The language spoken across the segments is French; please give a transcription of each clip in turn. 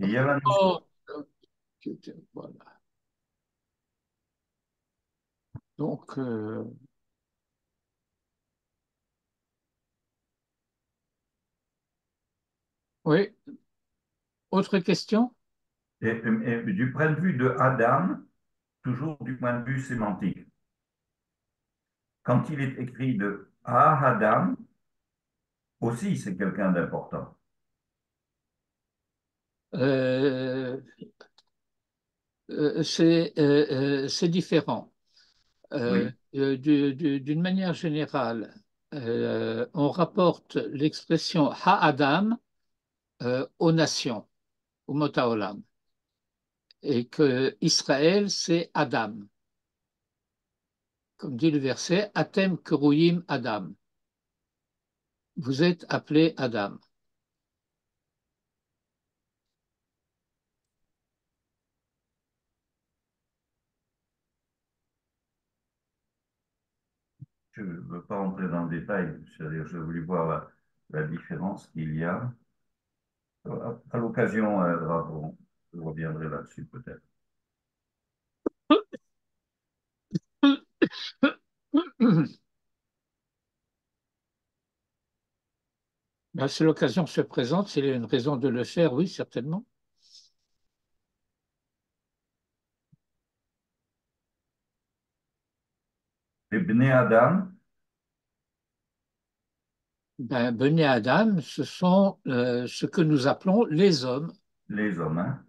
Et il y a la notion, Oh, voilà. Donc, oui, autre question? et du point de vue de Adam, toujours du point de vue sémantique. Quand il est écrit de Ah Adam, aussi c'est quelqu'un d'important. Euh, c'est différent. Oui, D'une manière générale, on rapporte l'expression Ha-Adam aux nations, au mot Haolam, et que Israël, c'est Adam. Comme dit le verset, Atem Kerouyim Adam. Vous êtes appelé Adam. je ne veux pas entrer dans le détail, c'est-à-dire je voulais voir la différence qu'il y a. À l'occasion, je reviendrai là-dessus peut-être. Ben, si l'occasion se présente, s'il y a une raison de le faire, oui, certainement. Les Bnei Adam, Ben, Beni Adam, ce sont ce que nous appelons les hommes. les hommes, hein?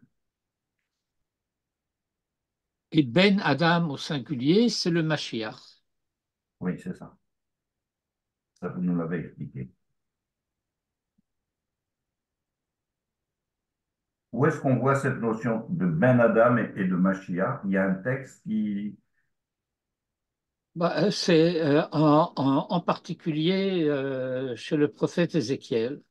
Et Ben Adam au singulier, c'est le Mashiach. Oui, c'est ça. Ça, vous nous l'avez expliqué. Où est-ce qu'on voit cette notion de Ben Adam et de Mashiach? Il y a un texte qui, Ben, c'est en particulier chez le prophète Ézéchiel.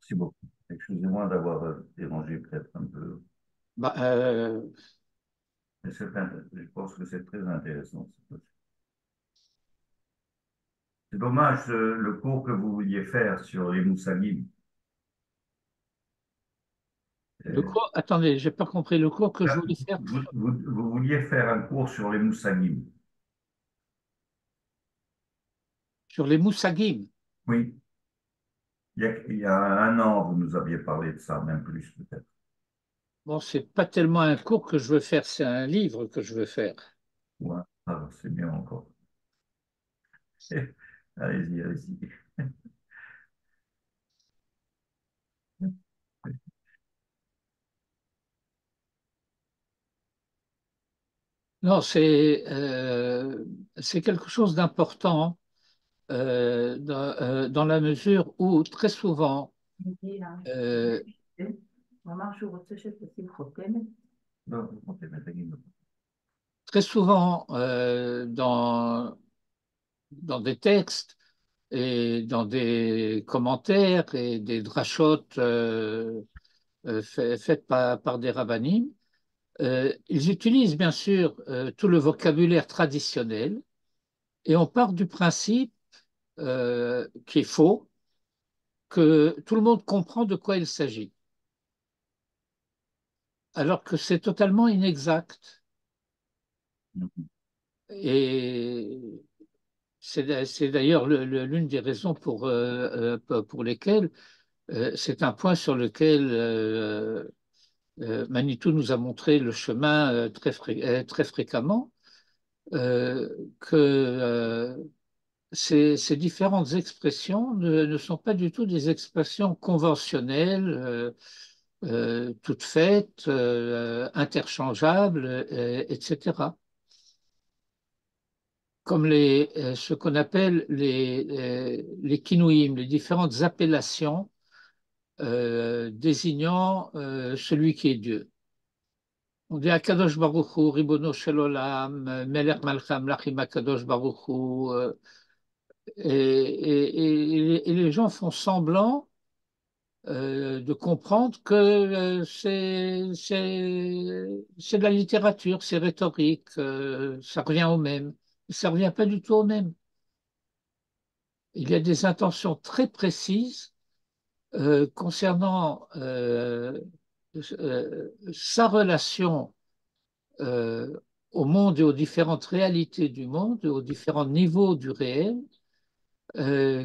merci beaucoup. Excusez-moi d'avoir dérangé peut-être un peu. Ben, Mais je pense que c'est très intéressant. C'est dommage le cours que vous vouliez faire sur les Moussagim. le cours, attendez, j'ai pas compris le cours que je voulais faire Vous vouliez faire un cours sur les Moussagim. sur les Moussagim. Oui, il y a un an, vous nous aviez parlé de ça, même plus peut-être. Bon, c'est pas tellement un cours que je veux faire, c'est un livre que je veux faire. Ouais, alors c'est mieux encore. Allez-y, allez-y. Non, c'est quelque chose d'important dans la mesure où très souvent, euh, Non, ok, mais très souvent dans des textes et dans des commentaires et des drachotes faites par des rabbinim, ils utilisent bien sûr tout le vocabulaire traditionnel et on part du principe qui est faux, que tout le monde comprend de quoi il s'agit, alors que c'est totalement inexact. Et c'est d'ailleurs l'une des raisons pour lesquelles c'est un point sur lequel Manitou nous a montré le chemin très fréquemment, euh, que ces différentes expressions ne sont pas du tout des expressions conventionnelles, toutes faites, interchangeables, etc. Comme ce qu'on appelle les kinouïm, les différentes appellations désignant celui qui est Dieu. On dit Akadosh Baruch Hu, Ribono Shel Olam, Melech Malcham Lachim Akadosh Baruch Hu, et les gens font semblant de comprendre que c'est de la littérature, c'est rhétorique, ça revient au même. Ça revient pas du tout au même. Il y a des intentions très précises concernant sa relation euh, au monde et aux différentes réalités du monde, aux différents niveaux du réel,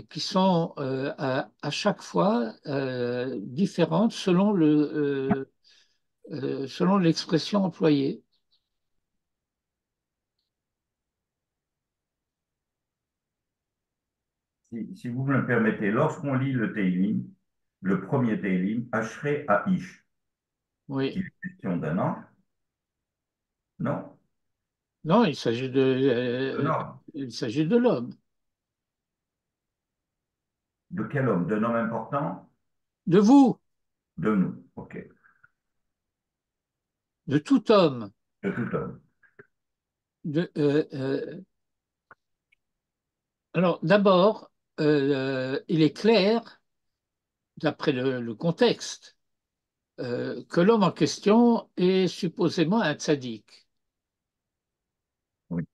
qui sont à chaque fois différentes selon l'expression employée. Si vous me le permettez, lorsqu'on lit le Teilim, le premier Teilim, Ashrei Aish, Oui. il est question d'un an, non? Non, D'un homme. il s'agit de l'homme, De quel homme? D'un homme important? de vous, De nous. OK. de tout homme. De tout homme. De, alors, d'abord, il est clair, d'après le contexte, que l'homme en question est supposément un tzaddik. Oui.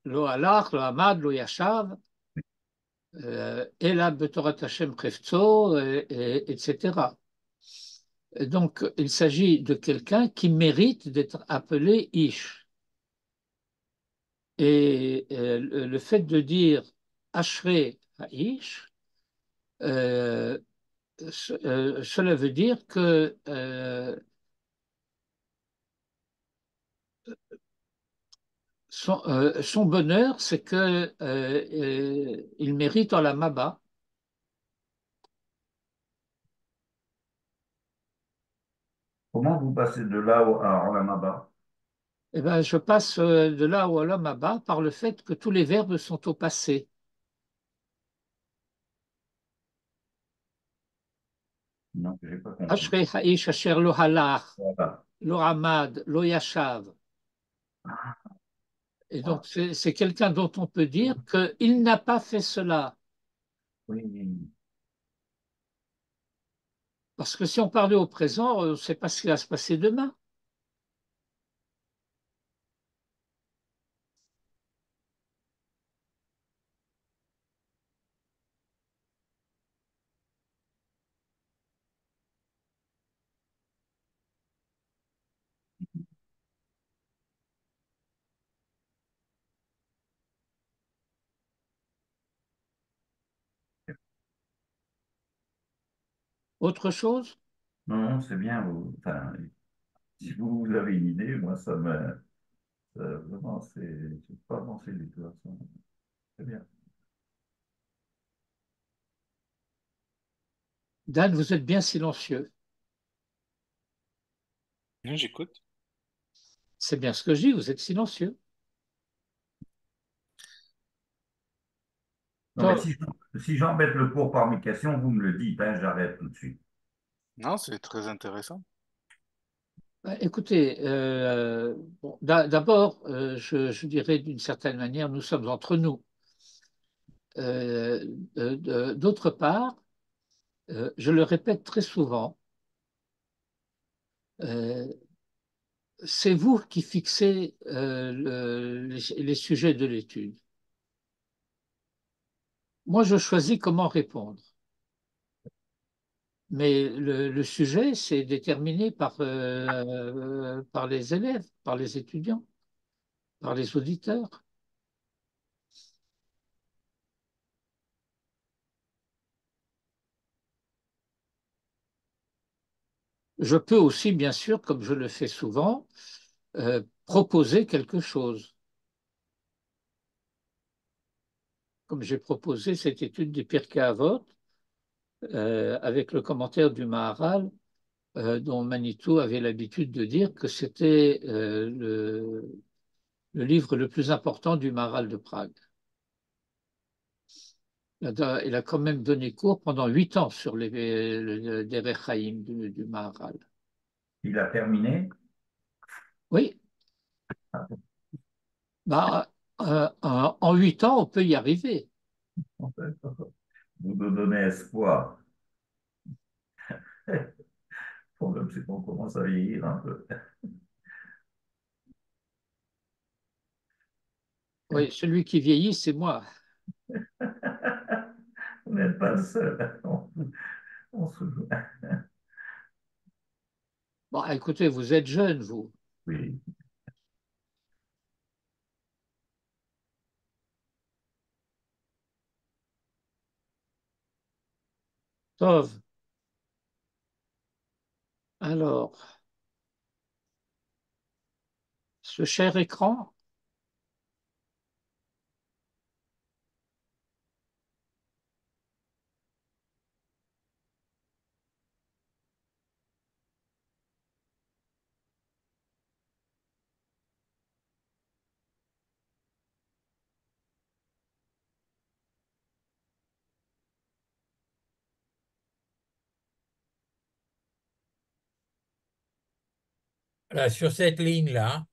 Lo halach, lo amad, lo yashav, Ela betorat Hashem chefetzo, etc. Et donc, il s'agit de quelqu'un qui mérite d'être appelé Ish. Et le fait de dire Ashrei Ish, euh, cela veut dire que son bonheur, c'est que il mérite en la Maba. Comment vous passez de là à Olamaba? Eh ben, je passe de là au Olam Haba par le fait que tous les verbes sont au passé. Non, je n'ai pas compris. Ashrei Ha'ish Asher Lo Halach, Voilà. Lo Amad, Lo Yashav. Et donc, Voilà. c'est quelqu'un dont on peut dire qu'il n'a pas fait cela. Oui, oui. Parce que si on parlait au présent, on ne sait pas ce qui va se passer demain. Autre chose? Non, non, c'est bien. Enfin, si vous avez une idée, moi, vraiment, c'est pas avancé du tout. C'est bien. Dan, vous êtes bien silencieux. Non, j'écoute. C'est bien ce que je dis, vous êtes silencieux. Non, mais Donc, si j'embête le cours par mes questions, vous me le dites, hein, j'arrête tout de suite. Non, c'est très intéressant. écoutez, bon, d'abord, je dirais d'une certaine manière, nous sommes entre nous. Euh, D'autre part, je le répète très souvent, euh, c'est vous qui fixez les sujets de l'étude. Moi, je choisis comment répondre. Mais le sujet, c'est déterminé par les élèves, par les étudiants, par les auditeurs. Je peux aussi, bien sûr, comme je le fais souvent, proposer quelque chose, comme j'ai proposé cette étude des Pirkei Avot avec le commentaire du Maharal, dont Manitou avait l'habitude de dire que c'était le livre le plus important du Maharal de Prague. Il a quand même donné cours pendant 8 ans sur le Derech Chaim du Maharal. Il a terminé. Oui, bah, en 8 ans, on peut y arriver. En fait, vous nous donnez espoir. Le problème, c'est qu'on commence à vieillir un peu. Oui, celui qui vieillit, c'est moi. Vous n'êtes pas le seul. On se... Bon, écoutez, vous êtes jeune, vous. Oui. Tov. Alors, ce cher écran, Là, sur cette ligne-là,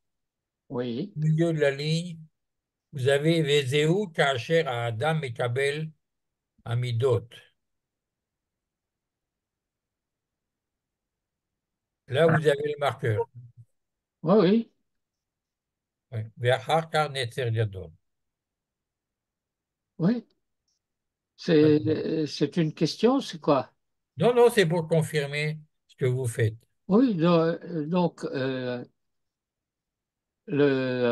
oui, au milieu de la ligne, vous avez Vezeu, Kacher à Adam et Kabel à Midot. Là, vous avez le marqueur. oui, oui, Ouais. Ve'achar kar netzer gadol. oui. C'est une question, c'est quoi? Non, non, c'est pour confirmer ce que vous faites. Oui, donc, le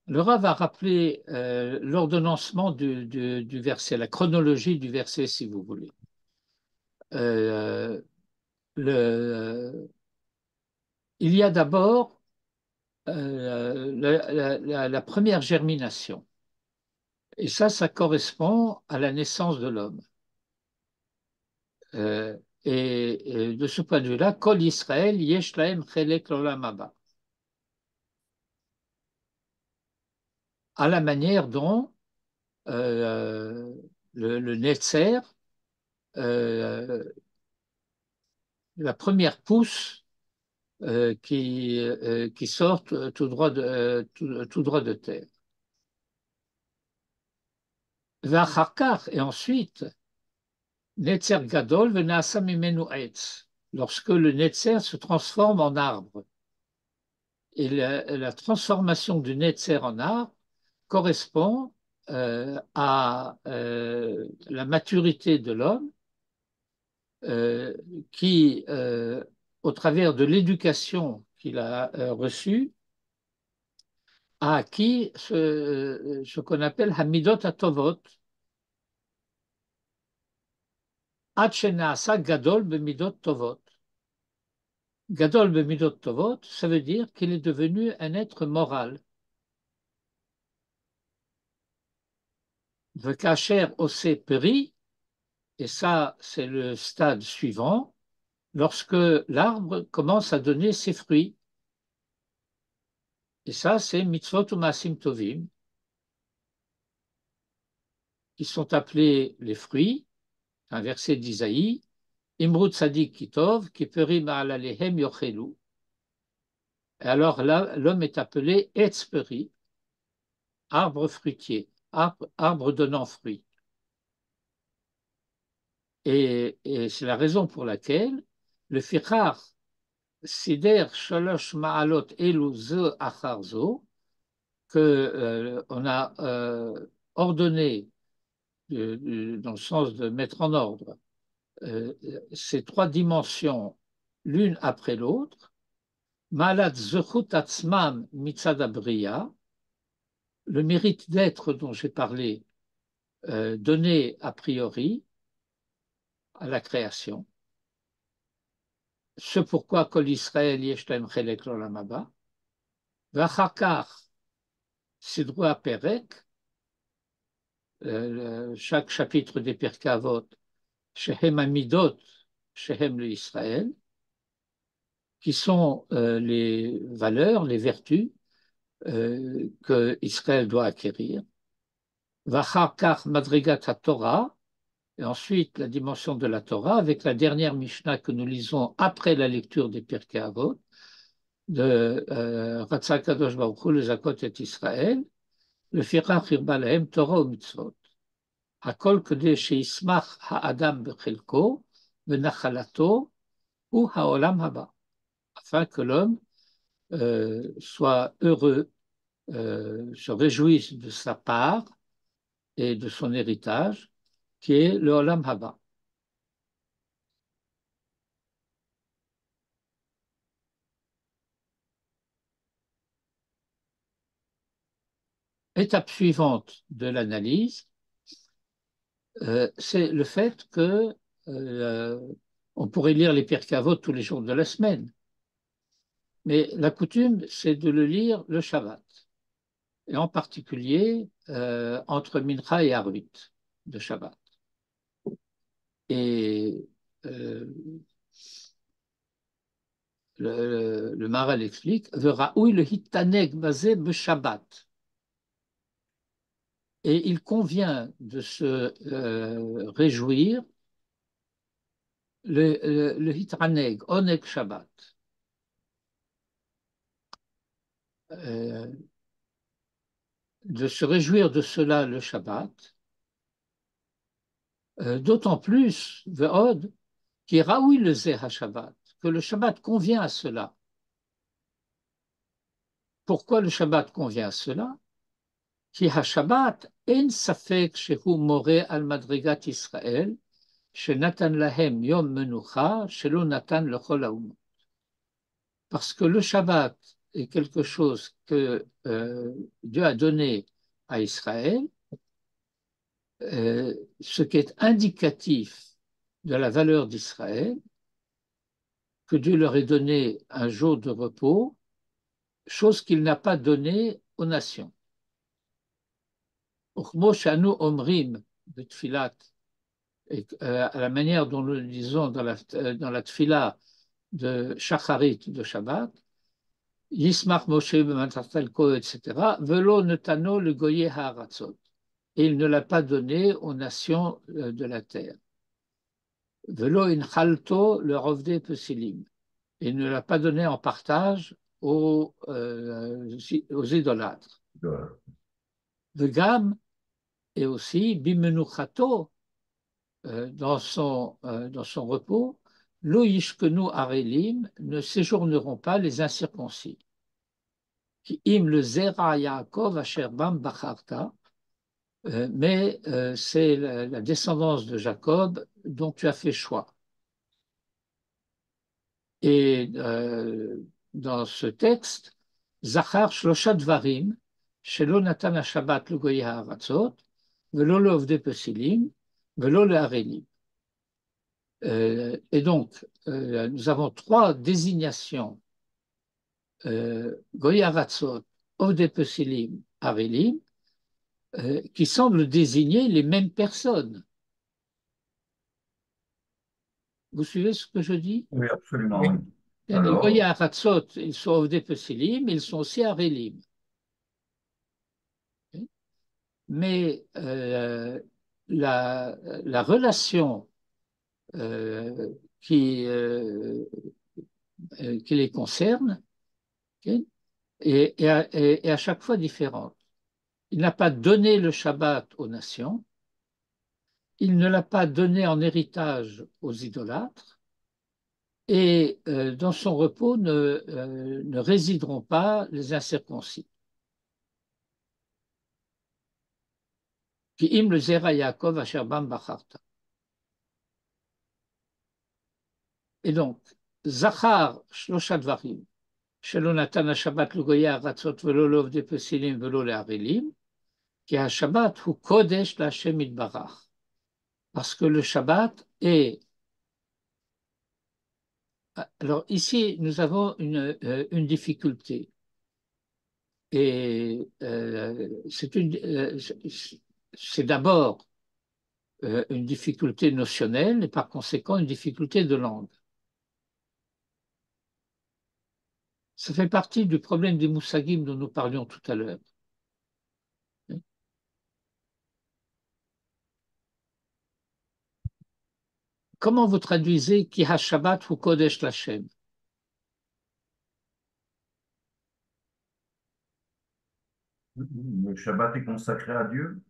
Rav a rappelé l'ordonnancement du verset, la chronologie du verset, si vous voulez. Euh, il y a d'abord la première germination. Et ça correspond à la naissance de l'homme. Euh, et de ce point de vue-là, Kol Israël, Yesh Lahem Chelek L'Olam Haba. À la manière dont euh, le Netzer, euh, la première pousse qui sort tout droit de terre. V'acharkar, et ensuite, Netzer Gadol Venasa Mimenu Etz, lorsque le Netzer se transforme en arbre. Et la transformation du Netzer en arbre correspond à la maturité de l'homme euh, qui, au travers de l'éducation qu'il a reçue, a acquis ce qu'on appelle Hamidot Atovot, Ad Shenaasa Gadol Bemidot Tovot. Gadol Bemidot Tovot, ça veut dire qu'il est devenu un être moral. Vekacher Ose Peri, et ça, c'est le stade suivant, lorsque l'arbre commence à donner ses fruits. Et ça, c'est mitzvot ou maasim tovim, qui sont appelés les fruits, un verset d'Isaïe, Imrut Sadik Kitov, Kiperim Alehem Yochelu. Et alors là, l'homme est appelé Etzperi, arbre fruitier, arbre donnant fruit. Et c'est la raison pour laquelle le Fichar Sider Shalosh Ma'alot Elu Ze Achar Zo, que on a ordonné dans le sens de mettre en ordre ces trois dimensions l'une après l'autre, Malat Zechut Atzmam Mitzad Abriya, le mérite d'être dont j'ai parlé, donné a priori à la création, ce pourquoi Kol Israël Yesh Lahem Chelek L'Olam Haba, V'achakar Sidru HaPerek, chaque chapitre des Pirkei Avot, Shehem Amidot, Shehem le Israël, qui sont les valeurs, les vertus que Israël doit acquérir. Vachar Madrigat Torah, et ensuite la dimension de la Torah, avec la dernière Mishnah que nous lisons après la lecture des Pirkei Avot, de Ratzak Kadosh Baruch Hu, le Zakot et Israël, le Firach Irba Lahem Torah ou Mitzvot. הכל כדי שישמח האדם בחלקו ונחלתו ou haolam haba, afin que l'homme soit heureux, se réjouisse de sa part et de son héritage, qui est le olam haba. Étape suivante de l'analyse, c'est le fait que on pourrait lire les Pirkei Avot tous les jours de la semaine, mais la coutume, c'est de le lire le Shabbat, et en particulier entre Mincha et Arvit de Shabbat. Et le Maharal explique Veraoui le hitaneg basé be Shabbat. Et il convient de se réjouir le hitraneg, oneg Shabbat. De se réjouir de cela le Shabbat, d'autant plus, ve'od, qui raoui le zeh Shabbat, que le Shabbat convient à cela. Pourquoi le Shabbat convient à cela? Ki ha-Shabbat en safek shehu more al madrigat Israël, shenatan lahem yom menucha, shelo natan lechol haumot. Parce que le Shabbat est quelque chose que Dieu a donné à Israël, ce qui est indicatif de la valeur d'Israël, que Dieu leur ait donné un jour de repos, chose qu'il n'a pas donnée aux nations. Omrim de Tfilat, à la manière dont nous le disons dans la Tfila de Shacharit de Shabbat, Yismach Moshe b'Matartalko, etc. Velo netano le goye ha'aratzot. Et il ne l'a pas donné aux nations de la terre. Velo inchalto le rovde pesilim. Et il ne l'a pas donné en partage aux idolâtres. Vegam, et aussi bimenuchato, dans son repos, lo yishkenu arelim, ne séjourneront pas les incirconcis. Qui im le zera Yaakov asher bam bacharta, mais c'est la descendance de Jacob dont tu as fait choix. Et dans ce texte, Zachar shlosha dvarim, shelo natan ha-Shabbat le goye ha'aratzot, velo le'ovdei pesilim, velo le'arelim. Et donc, nous avons trois désignations, goye ha'aratzot, ovdei pesilim, arelim, qui semblent désigner les mêmes personnes. Vous suivez ce que je dis? Oui, absolument, Oui. oui. Les Alors, goye ha'aratzot, ils sont ovdei pesilim, ils sont aussi arelim. Mais la relation qui les concerne okay, est à chaque fois différente. Il n'a pas donné le Shabbat aux nations, il ne l'a pas donné en héritage aux idolâtres, et dans son repos ne résideront pas les incirconcis. Ki im le zera Yaakov asher bam bacharta. Et donc, Zachar shlosha dvarim, shelo natan ha-Shabbat le goye ha'aratzot velo le'ovdei pesilim velo le'arelim, ki ha-Shabbat hu kodesh la'Hashem yitbarach. Parce que le Shabbat est... Alors ici, nous avons une difficulté. Et c'est d'abord une difficulté notionnelle et par conséquent une difficulté de langue. Ça fait partie du problème des moussagim dont nous parlions tout à l'heure. Comment vous traduisez Ki ha-Shabbat hu kodesh l'Hashem? le Shabbat est consacré à Dieu.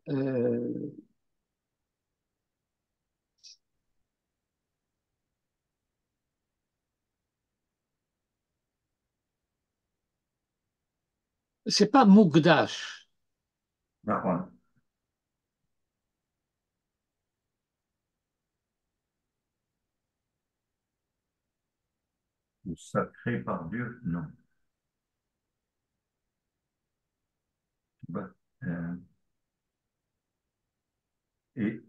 euh, c'est pas Mukdash. Nahon. Ou sacré par Dieu, non. Bah, euh, et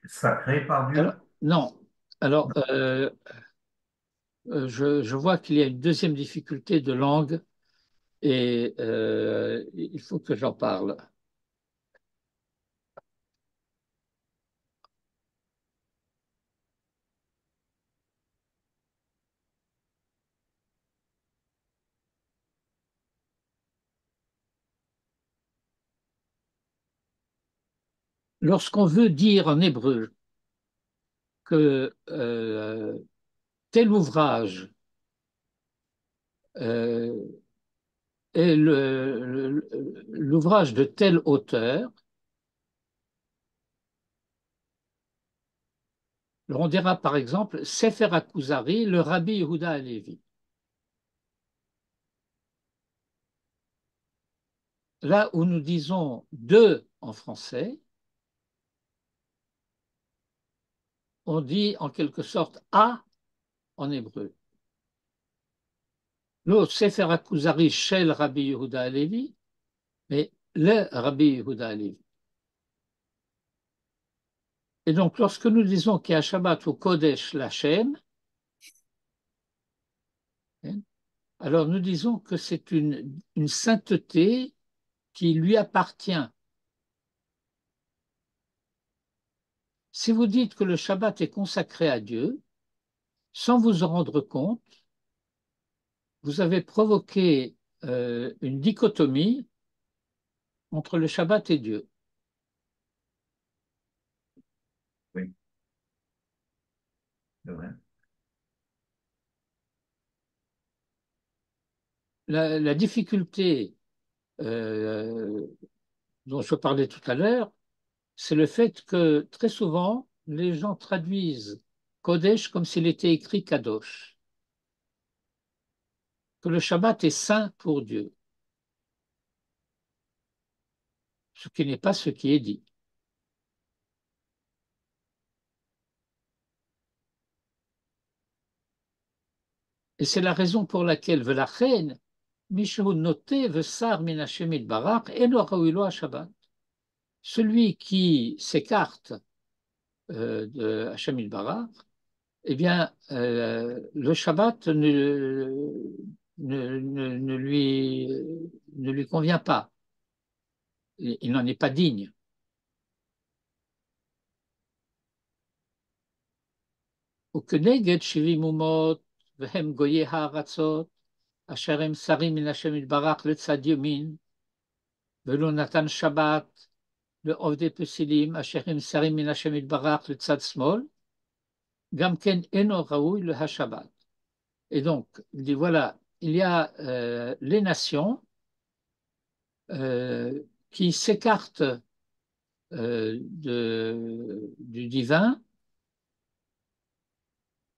sacré par Alors, Dieu? non. Alors, je vois qu'il y a une deuxième difficulté de langue et il faut que j'en parle. Lorsqu'on veut dire en hébreu que tel ouvrage euh, est l'ouvrage de tel auteur, alors on dira par exemple Sefer HaKuzari, le Rabbi Yehuda Halevi. Là où nous disons de en français, on dit en quelque sorte à en hébreu. Le Sefer HaKuzari shel Rabbi Yehuda Halevi, mais le Rabbi Yehuda Halevi. Et donc, lorsque nous disons qu'il y a Shabbat ou Kodesh Lachem, hein, alors nous disons que c'est une sainteté qui lui appartient. Si vous dites que le Shabbat est consacré à Dieu, sans vous en rendre compte, vous avez provoqué une dichotomie entre le Shabbat et Dieu. Oui, c'est vrai. La difficulté euh, dont je parlais tout à l'heure, c'est le fait que très souvent, les gens traduisent Kodesh comme s'il était écrit Kadosh, que le Shabbat est saint pour Dieu, ce qui n'est pas ce qui est dit. Et c'est la raison pour laquelle Velachen, Mishu noté Vesar min Hashem Barak, Eno Raouilo Shabbat. Celui qui s'écarte de Hashem Barak, eh bien, le Shabbat ne lui convient pas. Il n'en est pas digne. וכנגד 70 אומות והם גויי הארצות אשר הם שרים מן השם יתברך לצד ימין ולא נתן שבת לעובדי פסילים אשר הם שרים מן השם יתברך לצד שמאל, גם כן אינו ראוי להשבת. Et donc, il dit voilà, il y a les nations qui s'écartent du divin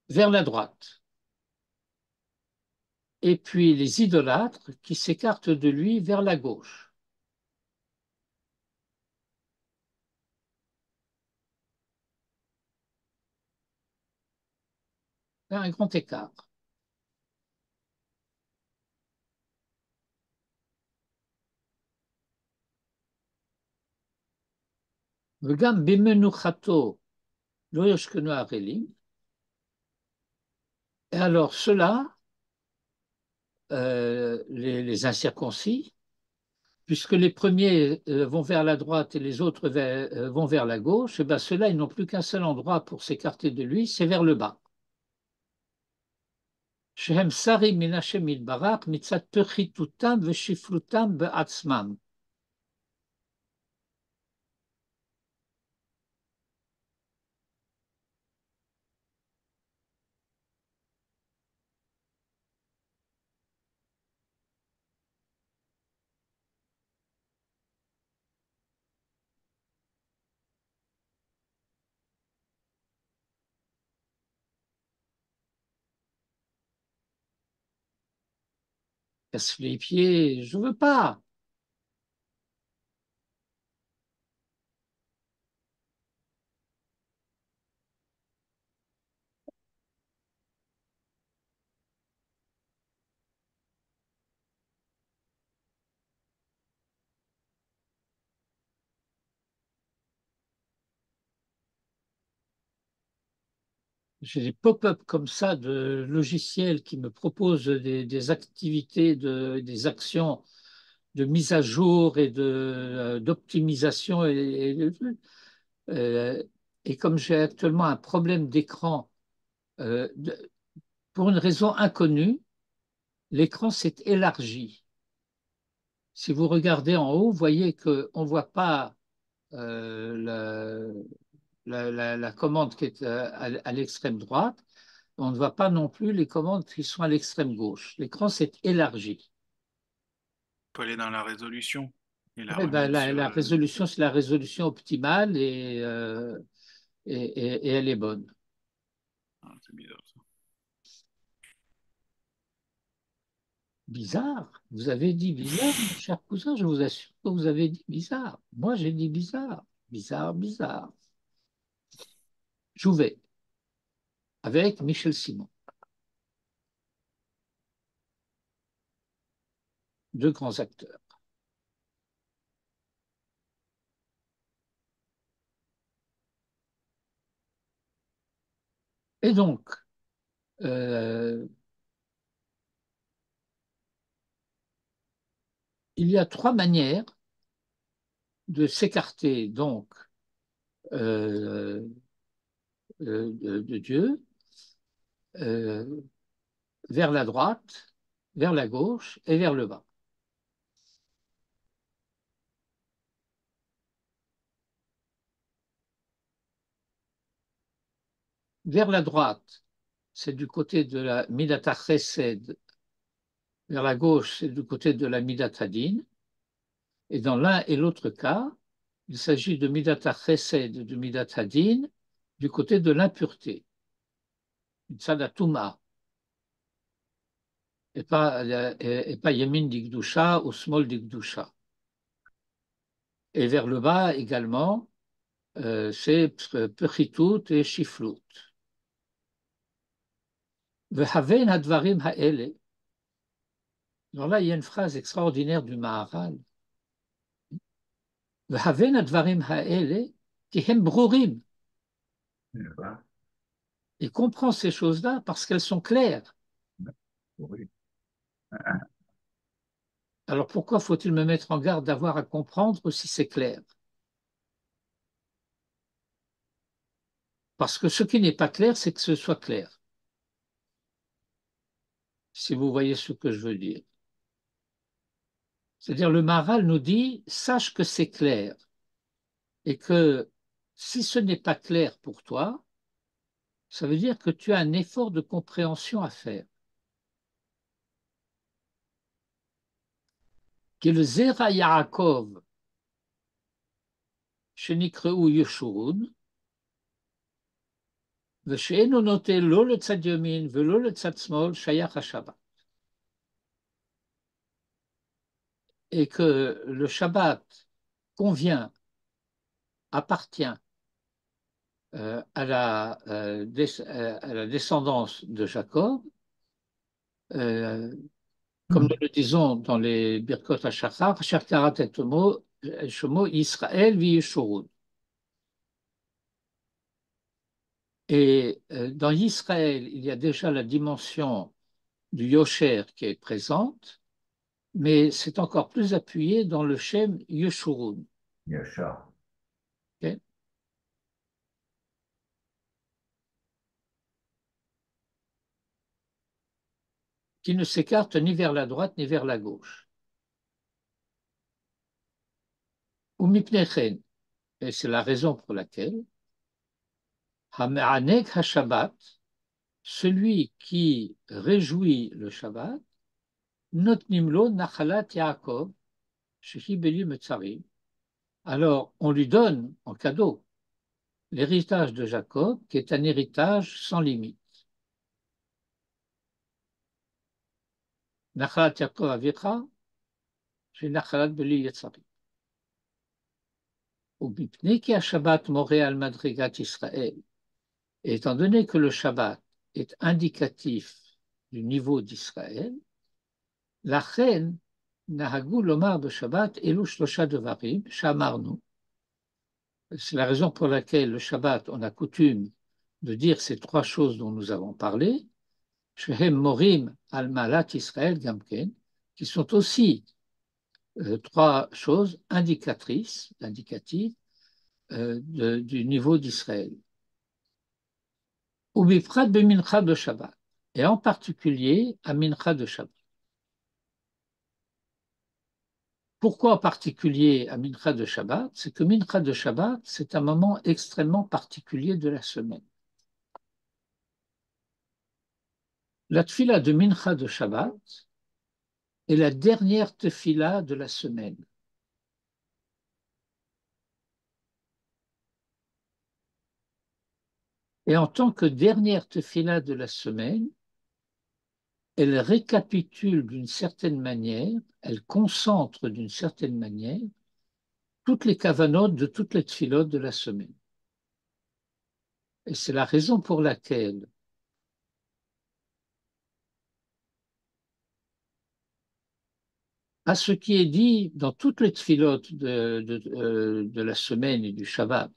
vers la droite. Et puis les idolâtres qui s'écartent de lui vers la gauche. Il y a un grand écart. וגם במנוחתו לא ישכנו ערלים. Et alors ceux-là, les incirconcis, puisque les premiers vont vers la droite et les autres vont vers la gauche, et bien ceux-là, ils n'ont plus qu'un seul endroit pour s'écarter de lui, c'est vers le bas. שהם שרים מן השם יתברך מצד פחיתותם ושפלותם בעצמם. casse les pieds, je veux pas. J'ai des pop-up comme ça de logiciels qui me proposent des activités, des actions de mise à jour et d'optimisation. Euh, et comme j'ai actuellement un problème d'écran, euh, de- pour une raison inconnue, l'écran s'est élargi. Si vous regardez en haut, vous voyez qu'on ne voit pas la commande qui est à l'extrême droite. On ne voit pas non plus les commandes qui sont à l'extrême gauche. L'écran s'est élargi. Faut aller dans la résolution et la Ouais, ben, remettre sur la le. résolution, c'est la résolution optimale et elle est bonne. Ah, c'est bizarre ça. Bizarre. Vous avez dit bizarre, mon cher cousin, je vous assure que vous avez dit bizarre. Moi, j'ai dit bizarre. Bizarre, bizarre. Jouvet, avec Michel Simon. Deux grands acteurs. Et donc, euh, il y a trois manières de s'écarter donc euh, de Dieu euh, vers la droite, vers la gauche et vers le bas. Vers la droite, c'est du côté de la Midata Chesed, vers la gauche, c'est du côté de la Midata Din. Et dans l'un et l'autre cas, il s'agit de Midata Chesed et de Midata Din du côté de l'impureté, Tzadatuma, et pas Yemin d'Igdusha ou Smol d'Igdusha. Et vers le bas également, c'est Pechitout et Shiflut. Vehaven hadvarim ha'ele. Alors là, il y a une phrase extraordinaire du Maharal. Vehaven hadvarim ha'ele ki hem brurim. Il comprend ces choses-là parce qu'elles sont claires. Oui. Alors pourquoi faut-il me mettre en garde d'avoir à comprendre si c'est clair? Parce que ce qui n'est pas clair, c'est que ce soit clair. Si vous voyez ce que je veux dire. C'est-à-dire, le Maharal nous dit, sache que c'est clair. Et que si ce n'est pas clair pour toi, ça veut dire que tu as un effort de compréhension à faire. Qui le Zera Yaakov, Shenikreu Yeshurun, Veshe'enu note lo le tzad yamin velo le tzad smol shayach haShabbat. Et que le Shabbat convient, appartient à la descendance de Jacob, euh, comme nous le disons dans les Birkot HaShachar, Shachtarat et Shomo, Israël v'Yeshurun. Et dans Israël, il y a déjà la dimension du Yosher qui est présente, mais c'est encore plus appuyé dans le Shem Yeshurun. Yachar. Okay, qui ne s'écarte ni vers la droite ni vers la gauche. Ou mipnechen, et c'est la raison pour laquelle Hame'anek HaShabbat, celui qui réjouit le Shabbat, Notnimlo Nachalat Yaakov, Shehi Beli Metzarim. Alors on lui donne en cadeau l'héritage de Jacob, qui est un héritage sans limite. Nachalat Yaakov Avicha, c'est Nachalat Beli Yetzarim. Ou Bipnei ki Shabbat Moreh al Madrigat Israël. Et étant donné que le Shabbat est indicatif du niveau d'Israël, la reine Nahagu Lomar de Shabbat Elu Shlosha Devarim, Shamarnu. C'est la raison pour laquelle le Shabbat, on a coutume de dire ces trois choses dont nous avons parlé, Shehem Morim al Malat Israël Gamken, qui sont aussi trois choses indicatrices, indicatives du niveau d'Israël. Ou Bifrat Bemincha de Shabbat, et en particulier à Mincha de Shabbat. Pourquoi en particulier à Mincha de Shabbat? C'est que Mincha de Shabbat, c'est un moment extrêmement particulier de la semaine. La tefila de Mincha de Shabbat est la dernière tefila de la semaine. Et en tant que dernière tefila de la semaine, elle récapitule d'une certaine manière, elle concentre d'une certaine manière toutes les kavanotes de toutes les tfilotes de la semaine. Et c'est la raison pour laquelle à ce qui est dit dans toutes les tfilotes de la semaine et du Shabbat,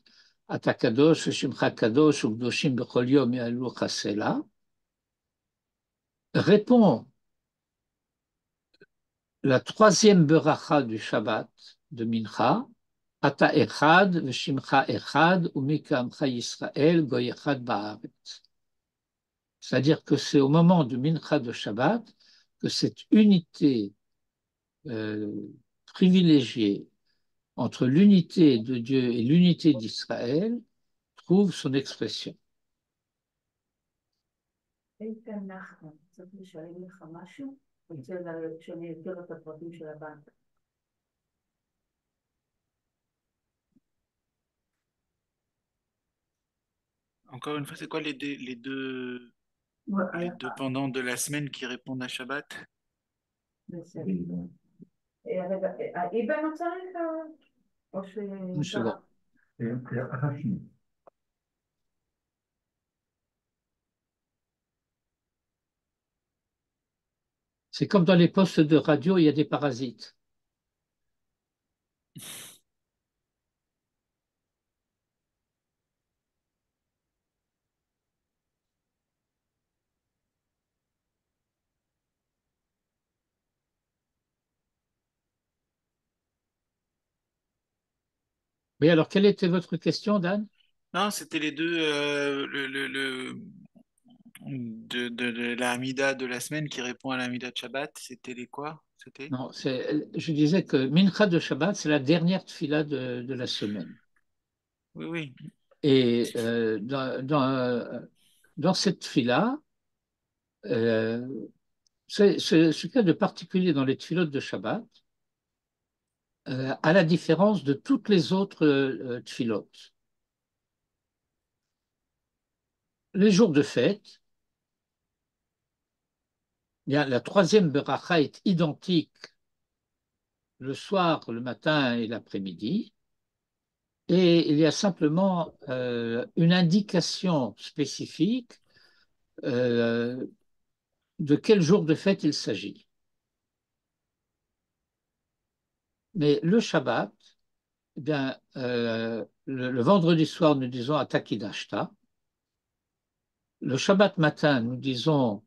Atakadosh, Shimcha Kadosh, Ugdoshim Bechol Yom Ya'alu Chasela, répond la troisième beracha du Shabbat de Mincha, Ata Echad, Veshimcha Echad, Umika Amcha Yisrael, Goy Echad Ba'aretz. C'est-à-dire que c'est au moment du Mincha de Shabbat que cette unité privilégiée entre l'unité de Dieu et l'unité d'Israël trouve son expression. Encore une fois, c'est quoi les deux pendants de la semaine qui répondent à Shabbat? Une seconde. C'est comme dans les postes de radio, il y a des parasites. Oui, alors quelle était votre question, Dan? Non, c'était les deux, de la Hamida de la semaine qui répond à la Hamida de Shabbat. C'était les quoi? C'était? Non, je disais que Mincha de Shabbat, c'est la dernière tfila de la semaine. Oui, oui. Et dans cette tfila, ce qu'il y a de particulier dans les tfilotes de Shabbat, à la différence de toutes les autres tfilotes. Les jours de fête, bien, la troisième beracha est identique le soir, le matin et l'après-midi. Et il y a simplement une indication spécifique de quel jour de fête il s'agit. Mais le Shabbat, eh bien, le vendredi soir, nous disons Atakidashta. Le Shabbat matin, nous disons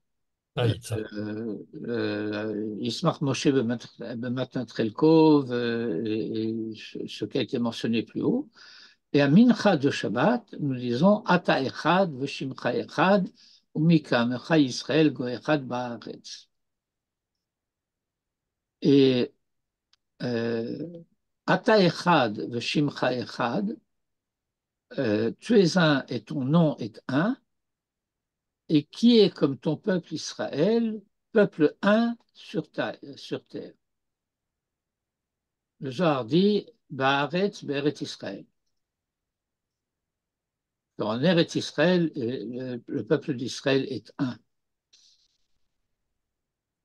Yismach Moshe B'Matan Trelkov et ce qui a été mentionné plus haut. Et à Mincha de Shabbat, nous disons Ata Echad, Veshimcha Echad, Umika Amecha Yisrael Go Echad Ba'aretz. Et Ata Echad, Veshimcha Echad, tu es un et ton nom est un, et qui est comme ton peuple Israël, peuple un sur terre. Le Zohar dit Ba'aretz, Be'eret Israël. En Eretz Israël, le peuple d'Israël est un.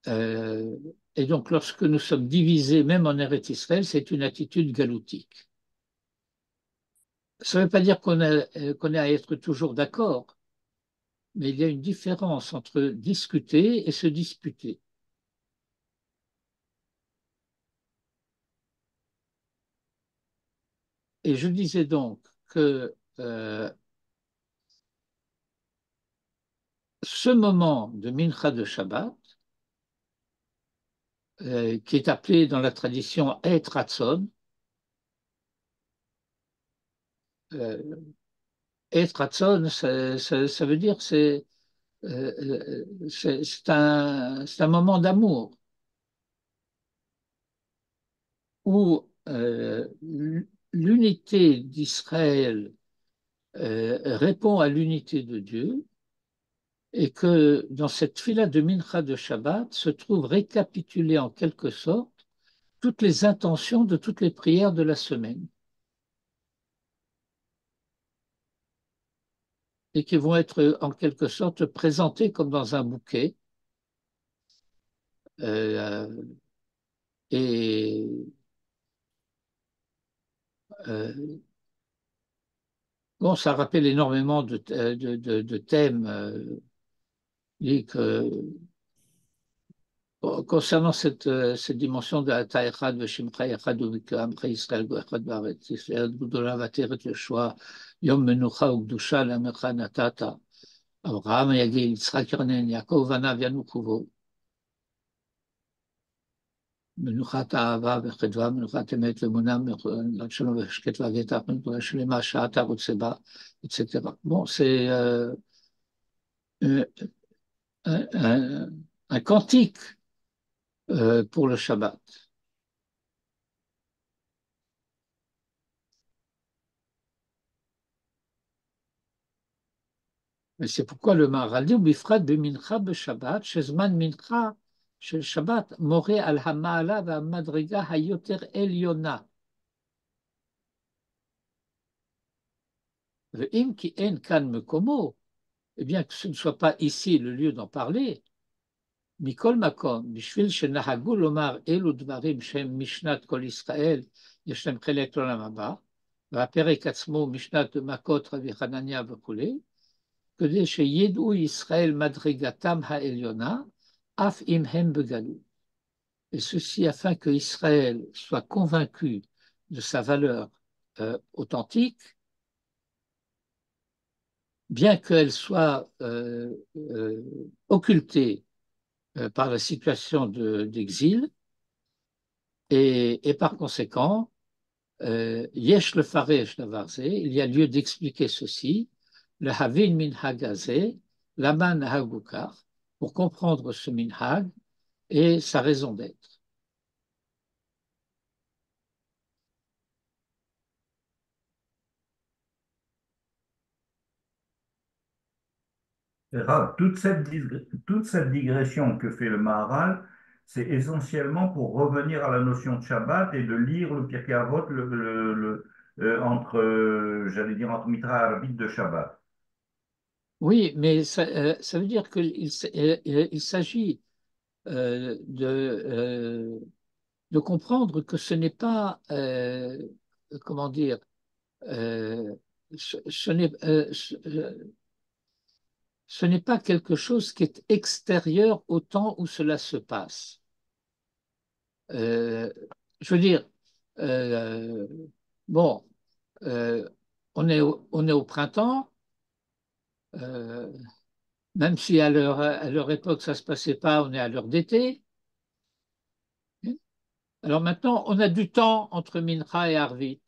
Euh, et donc, lorsque nous sommes divisés, même en Eretz Israël, c'est une attitude galoutique. Ça ne veut pas dire qu'on est à être toujours d'accord, mais il y a une différence entre discuter et se disputer. Et je disais donc que ce moment de Mincha de Shabbat, qui est appelé dans la tradition Et Ratzon, Et Ratzon, ça veut dire c'est un moment d'amour où l'unité d'Israël répond à l'unité de Dieu et que dans cette fila de Mincha de Shabbat se trouvent récapitulées en quelque sorte toutes les intentions de toutes les prières de la semaine et qui vont être en quelque sorte présentées comme dans un bouquet. Euh, et euh, bon, ça rappelle énormément de thèmes et que, concernant cette dimension de la Ta'echad, Veshimcha Echad Uvikam, Israël, Goechad Baretz, Israël, Goudola Vateret Yeshua, Yom Menucha Ugdusha, Lamecha Natata, Abraham Yagil, Yitzhak Yernen, Yaakov Anav Yanu Kuvo, מנוחת אהבה וחדווה, מנוחת אמת ואמונה, מנוחת שלום ושקט והגטח, מנוחת שלמה, שעת הרוצה בה, etc. Bon, c'est un cantique pour le Shabbat. Mais c'est pourquoi le Maharal dit, Bifrat bemincha beshabbat, shezman mincha shel Shabbat, moré al hama'ala va madriga hayoter eliona. Ve'im ki en kan mekomo, eh bien que ce ne soit pas ici le lieu d'en parler, מכל מקום, בשביל שנהגו לומר אילו דברים שהם משנת כל ישראל, יש להם חלק לעולם הבא, והפרק עצמו משנת מכות רבי חנניה וכולי, כדי שידעו ישראל מדרגתם העליונה, אף אם הם בגלות. Et ceci afin que Israël soit convaincu de sa valeur authentique, bien qu'elle soit occultée par la situation d'exil, et par conséquent, yesh le faresh davarze, il y a lieu d'expliquer ceci, le havin minhagazé, laman hagukar, pour comprendre ce minhag et sa raison d'être. Toute cette digression que fait le Maharal, c'est essentiellement pour revenir à la notion de Shabbat et de lire le Pirkei Avot entre, j'allais dire, entre Mitra et Arabit de Shabbat. Oui, mais ça veut dire qu'il il s'agit de comprendre que ce n'est pas, comment dire, euh, ce n'est ce n'est pas quelque chose qui est extérieur au temps où cela se passe. Euh, je veux dire, euh, bon, euh, on est au printemps, euh, même si à leur époque ça ne se passait pas, on est à l'heure d'été. Alors maintenant, on a du temps entre Mincha et Arvit.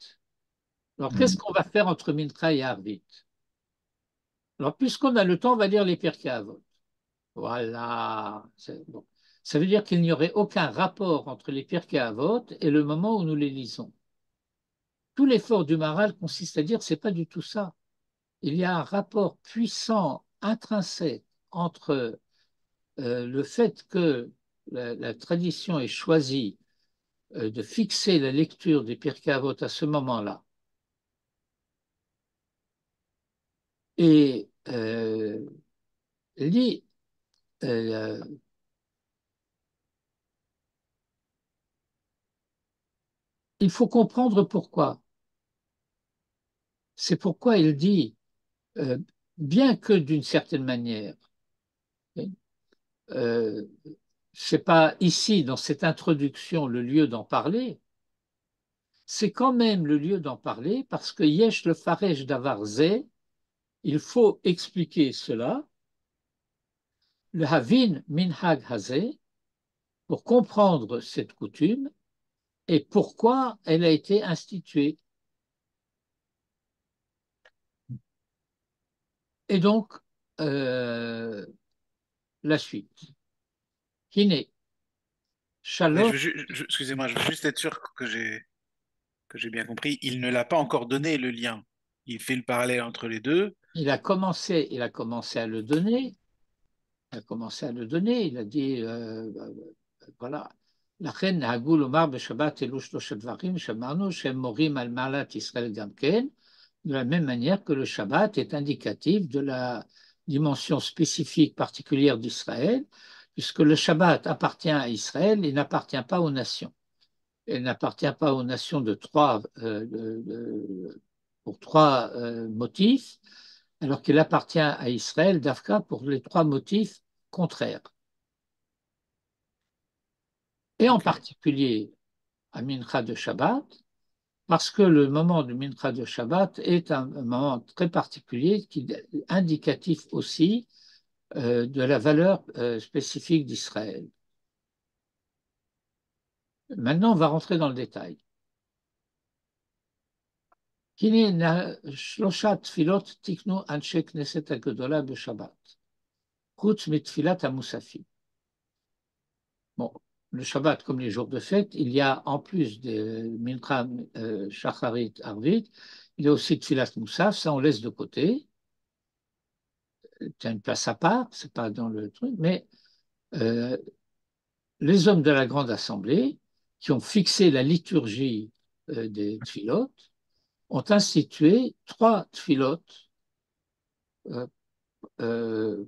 Alors qu'est-ce Mhm. qu'on va faire entre Mincha et Arvit? Alors puisqu'on a le temps, on va lire les Pirkei Avot. Voilà. Bon. Ça veut dire qu'il n'y aurait aucun rapport entre les Pirkei Avot et le moment où nous les lisons. Tout l'effort du Maharal consiste à dire c'est pas du tout ça. Il y a un rapport puissant, intrinsèque entre le fait que la tradition ait choisi de fixer la lecture des Pirkei Avot à ce moment-là et lit il faut comprendre pourquoi. C'est pourquoi il dit, bien que d'une certaine manière, c'est pas ici, dans cette introduction, le lieu d'en parler, c'est quand même le lieu d'en parler parce que Yesh le Faresh Davar Zeh, il faut expliquer cela, le Havin Minhag Hazeh, pour comprendre cette coutume et pourquoi elle a été instituée. Et donc, la suite. Hine, Mais Shalom, excusez-moi, je veux juste être sûr que j'ai bien compris. Il ne l'a pas encore donné, le lien. Il fait le parallèle entre les deux. il a commencé à le donner. Il a commencé à le donner. Il a dit, voilà. לכן נהגו לומר בשבת אלו שלושת דברים שאמרנו שהם מורים על מעלת ישראל גם כן, de la même manière que le Shabbat est indicatif de la dimension spécifique particulière d'Israël, puisque le Shabbat appartient à Israël et n'appartient pas aux nations. Elle n'appartient pas aux nations pour trois motifs, alors qu'elle appartient à Israël, d'Afka, pour les trois motifs contraires. Et en particulier à Mincha de Shabbat, parce que le moment du Mincha de Shabbat est un moment très particulier qui est indicatif aussi de la valeur spécifique d'Israël. Maintenant, on va rentrer dans le détail. הנה שלושה תפילות תקנו אנשי כנסת הגדולה בשבת, חוץ מתפילת המוספים. Bon, le Shabbat, comme les jours de fête, il y a en plus de Mincha, Shacharit, Arvit, il y a aussi Tfilat Moussaf, ça on laisse de côté. Tu as une place à part, c'est pas dans le truc, mais les hommes de la Grande Assemblée qui ont fixé la liturgie des Tfilot ont institué 3 Tfilot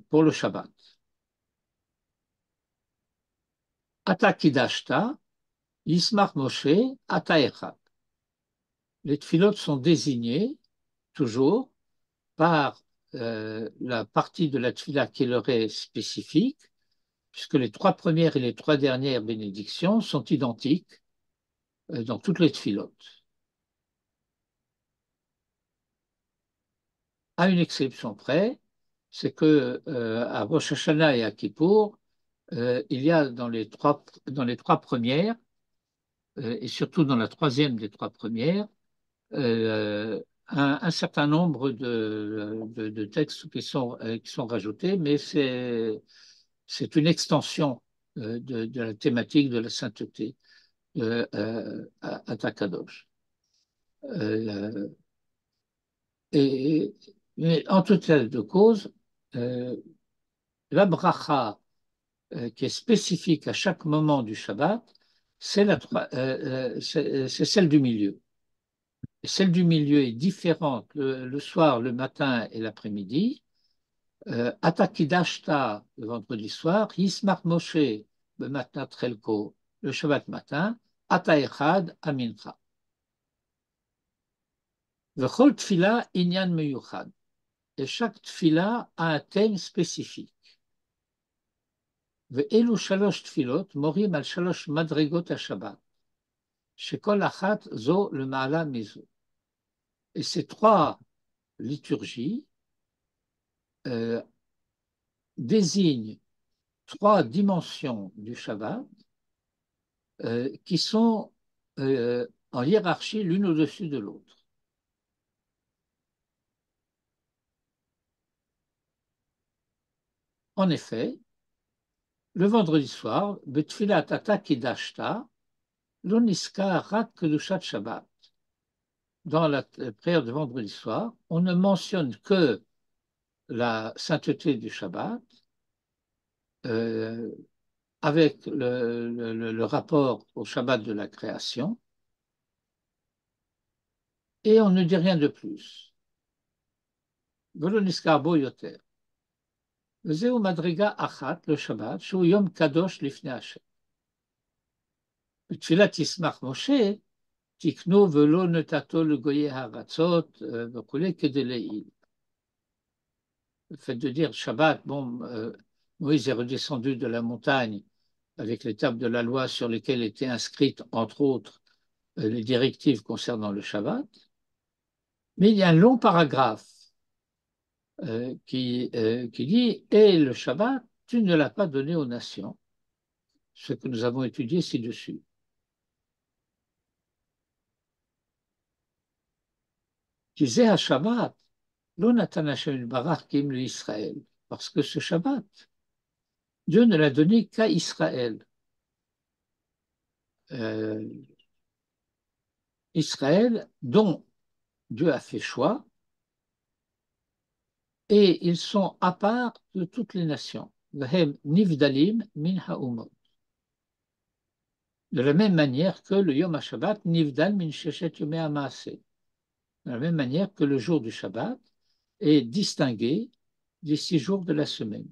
pour le Shabbat. Ata Kidashta, Yismach Moshe, Ata Echad. Les Tfilot sont désignés toujours par la partie de la Tfila qui leur est spécifique, puisque les 3 premières et les 3 dernières bénédictions sont identiques dans toutes les Tfilot. À une exception près, c'est que à Rosh Hashanah et à Kippour, il y a dans les 3 premières, et surtout dans la 3e des 3 premières, un certain nombre de textes qui sont rajoutés, mais c'est une extension de la thématique de la sainteté à Takadosh. Mais en tout état de cause, la bracha qui est spécifique à chaque moment du Shabbat, c'est celle du milieu. Et celle du milieu est différente le soir, le matin et l'après-midi. Atakidashta le vendredi soir, Yismach Moshe le matin Trelko le Shabbat matin, Ata Echad Amincha. V'chol tfila inyan meyuchad. Et chaque tfila a un thème spécifique. ואלו 3 תפילות מורים על 3 מדרגות השבת, שכל אחת זו למעלה מזו. Et ces 3 liturgies désignent 3 dimensions du Shabbat qui sont en hiérarchie l'une au-dessus de l'autre. En effet, le vendredi soir, Betfilat Ata Kidashta, lo niskar rak kedushat Shabbat. Dans la prière de vendredi soir, on ne mentionne que la sainteté du Shabbat avec le rapport au Shabbat de la création et on ne dit rien de plus. Velo niskar bo yoter. וזהו מדרגה אחת לשבת, שהוא יום קדוש לפני השם. בתפילת ישמח משה, Tikno velo netato le goye haratzot, וכולי, כדי לעיל. Le fait de dire Shabbat, bon, Moïse est redescendu de la montagne avec les tables de la loi sur lesquelles étaient inscrites, entre autres, les directives concernant le Shabbat. Mais il y a un long paragraphe qui dit « Et le Shabbat, tu ne l'as pas donné aux nations », ce que nous avons étudié ci-dessus. Disait à Shabbat, lo natan Hashem barach kim le Israël, parce que ce Shabbat, Dieu ne l'a donné qu'à Israël. Israël, dont Dieu a fait choix, et ils sont à part de toutes les nations. Vahem nivdalim min ha'umot. De la même manière que le Yom HaShabbat, nivdal min sheshet yomei ha'maaseh. De la même manière que le jour du Shabbat est distingué des 6 jours de la semaine.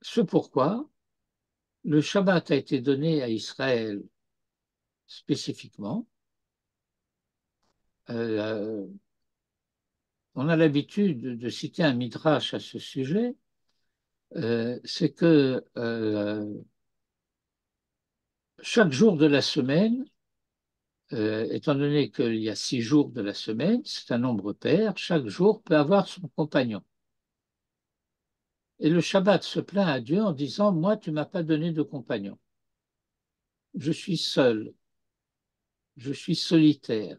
C'est pourquoi le Shabbat a été donné à Israël spécifiquement. On a l'habitude de citer un midrash à ce sujet, c'est que chaque jour de la semaine, étant donné qu'il y a 6 jours de la semaine, c'est un nombre pair, chaque jour peut avoir son compagnon. Et le Shabbat se plaint à Dieu en disant « Moi, tu ne m'as pas donné de compagnon. Je suis seul. Je suis solitaire. »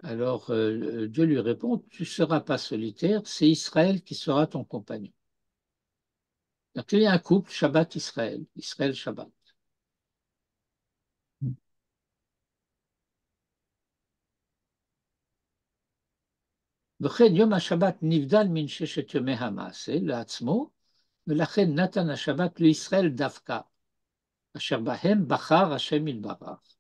Alors Dieu lui répond « Tu ne seras pas solitaire, c'est Israël qui sera ton compagnon. » Donc il y a un couple, Shabbat-Israël, Israël-Shabbat. וכן יום השבת נבדל מן 6 ימי המעשה לעצמו, ולכן נתן השבת לישראל דווקא, אשר בהם בחר השם יתברך,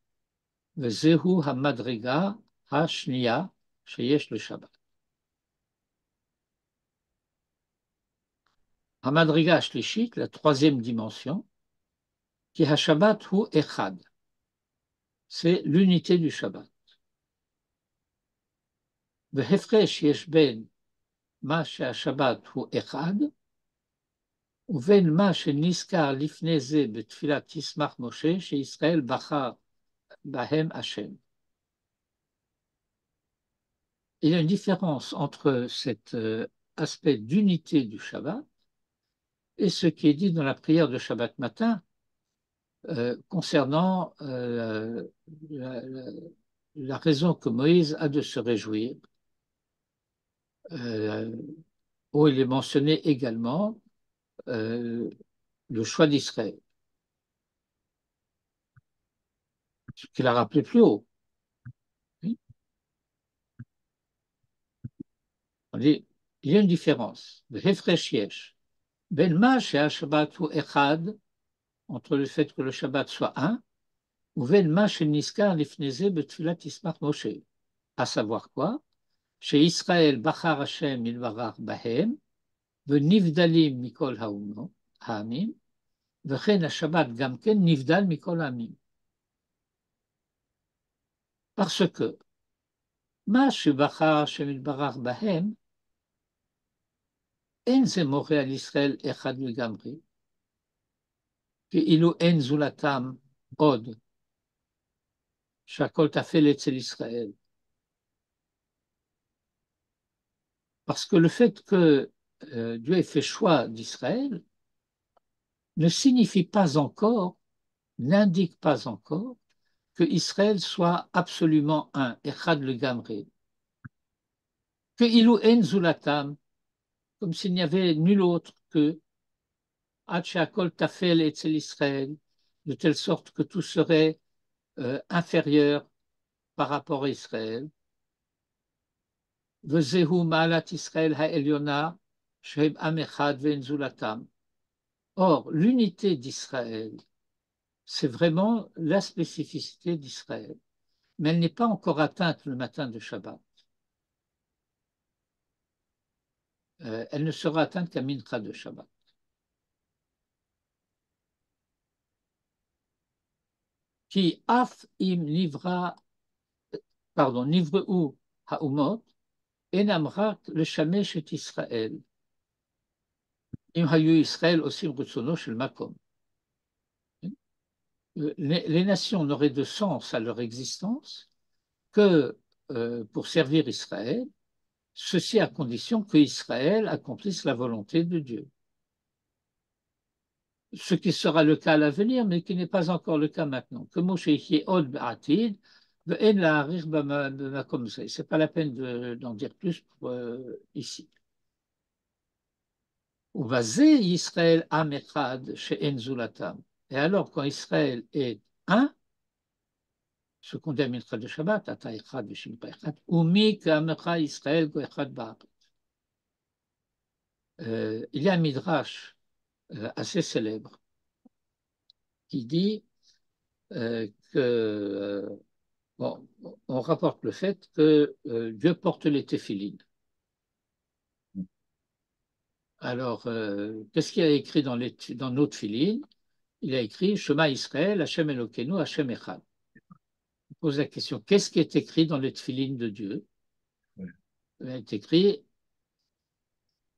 וזהו המדרגה השנייה שיש לשבת. המדרגה השלישית, la troisième dimension, כי השבת הוא אחד, c'est l'unité du Shabbat. והפרש יש בין מה שהשבת הוא אחד, ובין מה שנזכר לפני זה בתפילת תשמח משה, שישראל בחר בהם השם. Il y a une différence entre cet aspect d'unité du Shabbat et ce qui est dit dans la prière de Shabbat matin concernant la raison que Moïse a de se réjouir, où il est mentionné également le choix d'Israël, ce qu'il a rappelé plus haut. On dit, il y a une différence. Ben ma she'ashabbat hu echad, entre le fait que le Shabbat soit un, ou ben ma she'niskar lifnei ze betfilat tismach Moshe. À savoir quoi? Chez Israël bachar Hashem ilvarach bahem, venivdalim mikol ha'amim, vechen ha-Shabbat gamken nivdal mikol ha'amim. Parce que מה שבחר השם יתברך בהם, אין זה מורה על ישראל אחד לגמרי, כאילו אין זולתם עוד, שהכל תפל אצל ישראל. Parce que le fait que Dieu ait fait choix d'Israël ne signifie pas encore, n'indique pas encore que Israël soit absolument un, echad le gamre. Que ilu en zulatam, comme s'il n'y avait nul autre que Hatchakol Tafel Etzel Israël, de telle sorte que tout serait inférieur par rapport à Israël. Vezehu Ma'alat Israël Ha'elyona, Shehem Am Echad Ve'en Zulatam. Or, l'unité d'Israël, c'est vraiment la spécificité d'Israël, mais elle n'est pas encore atteinte le matin de Shabbat. Elle ne sera atteinte qu'à Mincha de Shabbat. Ki af im nivra, pardon, nivreu haumot, enam rak le shamesh et Israël. Im hayu Israël osim rutzono shel makom. Les nations n'auraient de sens à leur existence que pour servir Israël, ceci à condition que Israël accomplisse la volonté de Dieu. Ce qui sera le cas à l'avenir, mais qui n'est pas encore le cas maintenant. Que Moshe od ba'atid, ve'en la'arir b'makom ze. C'est pas la peine d'en dire plus pour, ici. Uvazé Israël am echad she'en zulatam. Et alors, quand Israël est un, ce qu'on dit à Mincha de Shabbat, ata echad v'shimcha echad, umi ka'amecha Israël go echad ba'aret. Il y a un midrash assez célèbre qui dit que, bon, on rapporte le fait que Dieu porte les téphilines. Alors, qu'est-ce qu'il a écrit dans nos téphilines? Il a écrit Shema Israël, Hashem Elokeinu, Hashem Echad. On pose la question, qu'est-ce qui est écrit dans les téphilines de Dieu? Oui. Il est écrit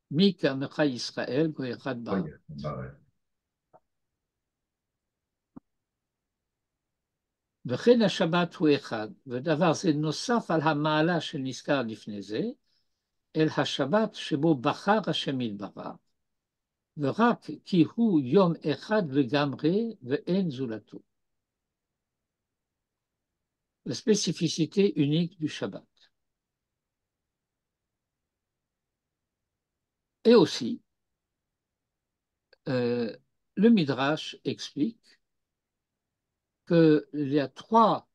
Mi Ka'amecha Israël, Go Echad Ba. Oui, bah ouais. וכן השבת הוא אחד, ודבר זה נוסף על המעלה שנזכר לפני זה, אל השבת שבו בחר השם יתברך, ורק כי הוא יום אחד לגמרי ואין זולתו. La spécificité unique du Shabbat. Et aussi, le Midrash explique qu'il y a trois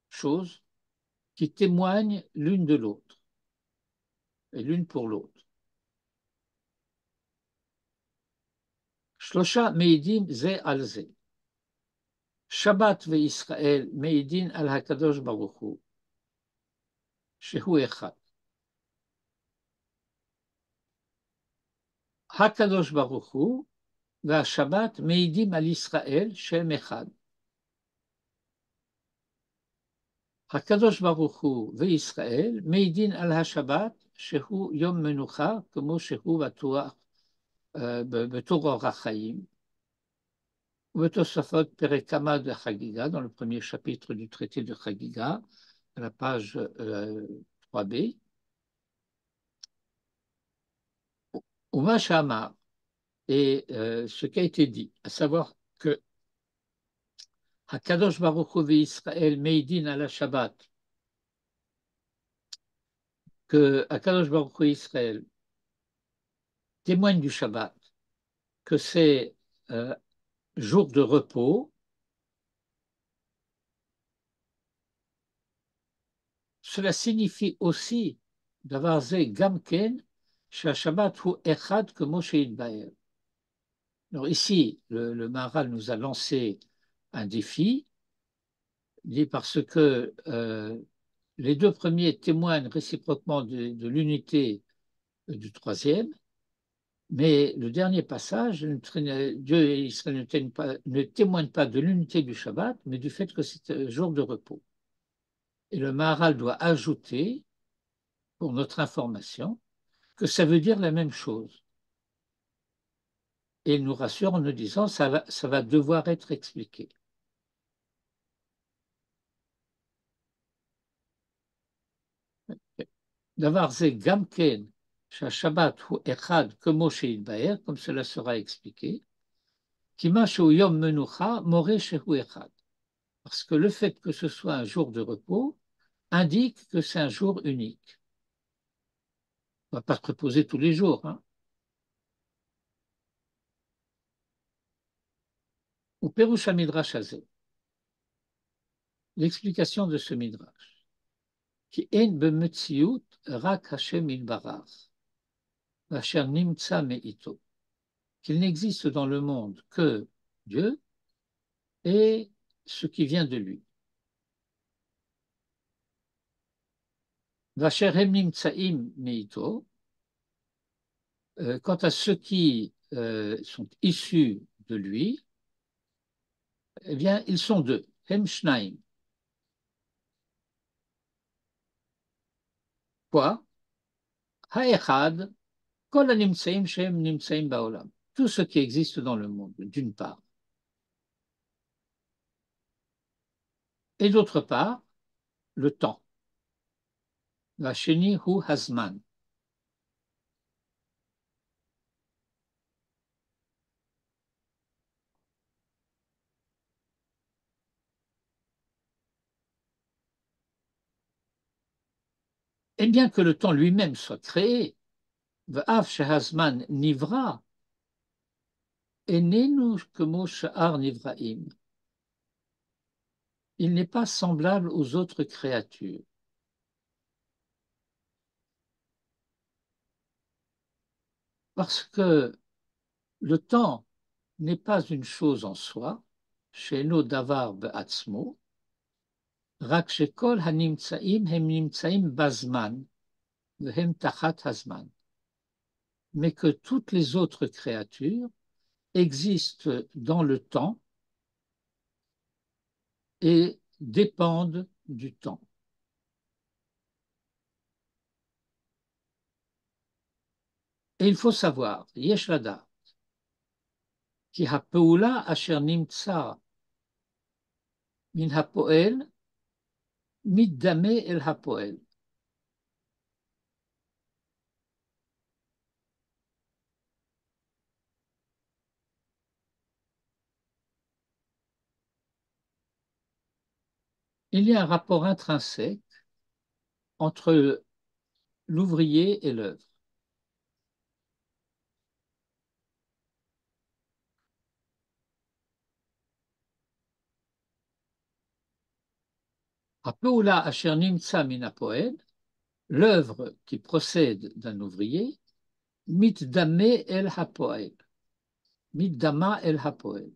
choses qui témoignent l'une de l'autre, et l'une pour l'autre. Shlosha meidim ze al ze. Shabbat ve Israël meidin al hakadosh baruch hu, shehu echad. Hakadosh baruch hu והשבת מעידים על ישראל שהם אחד. הקדוש ברוך הוא וישראל מעידים על השבת שהוא יום מנוחה כמו שהוא בטוח בתור אורח חיים. ובתוספות פרק כמה de Chagiga, dans le premier chapitre du traité de Chagiga, à la page 3b. ומה שאמר, et ce qui a été dit, à savoir que Hakadosh Baruch Hu Israël Meidin à la Shabbat, que Hakadosh Baruch Hu Israël témoigne du Shabbat, que c'est jour de repos, cela signifie aussi d'avoir zé gamken chez Shabbat hu echad que Moshe Yitbaer. Alors ici, le Maharal nous a lancé un défi, dit parce que les deux premiers témoignent réciproquement de l'unité du troisième, mais le dernier passage, Dieu et Israël ne témoignent pas de l'unité du Shabbat, mais du fait que c'est un jour de repos. Et le Maharal doit ajouter, pour notre information, que ça veut dire la même chose. Et il nous rassure en nous disant ça va devoir être expliqué. D'avoir ze gamken Shabbat hu echad comme Yitbaer, comme cela sera expliqué, Kima shu yom menucha more shehu echad. Parce que le fait que ce soit un jour de repos indique que c'est un jour unique. On ne va pas se reposer tous les jours. Hein. Ou Perush Midrash Hazeh. L'explication de ce Midrash. Ki en bemetziut rak Hashem ilbarach. Vasher nimtza meito. Qu'il n'existe dans le monde que Dieu et ce qui vient de lui. Vasher hem nimtzaim meito. Quant à ceux qui sont issus de lui, Eh bien, ils sont deux. Hem shnaim. Quoi? Ha'echad, kol hanimtsaim shem nimtsaim ba'olam. Tout ce qui existe dans le monde, d'une part. Et d'autre part, le temps. Vasheni hu hazman. Et bien que le temps lui-même soit créé, v'av shehazman nivra, enenu kemo she'ar nivraim. Il n'est pas semblable aux autres créatures. Parce que le temps n'est pas une chose en soi, she'eno davar be'atzmo, rak shekol hanimtsaim hem nimtsaim bazman, v'hem tachat hazman. Mais que toutes les autres créatures existent dans le temps et dépendent du temps. Et il faut savoir, yesh lada, ki ha'peula asher nimtsa min ha'poel mitdame el ha'poel. Il y a un rapport intrinsèque entre l'ouvrier et l'œuvre. Ha'peula asher nimtsa min ha'poel, l'œuvre qui procède d'un ouvrier, mitdame el ha'poel, mitdama el ha'poel,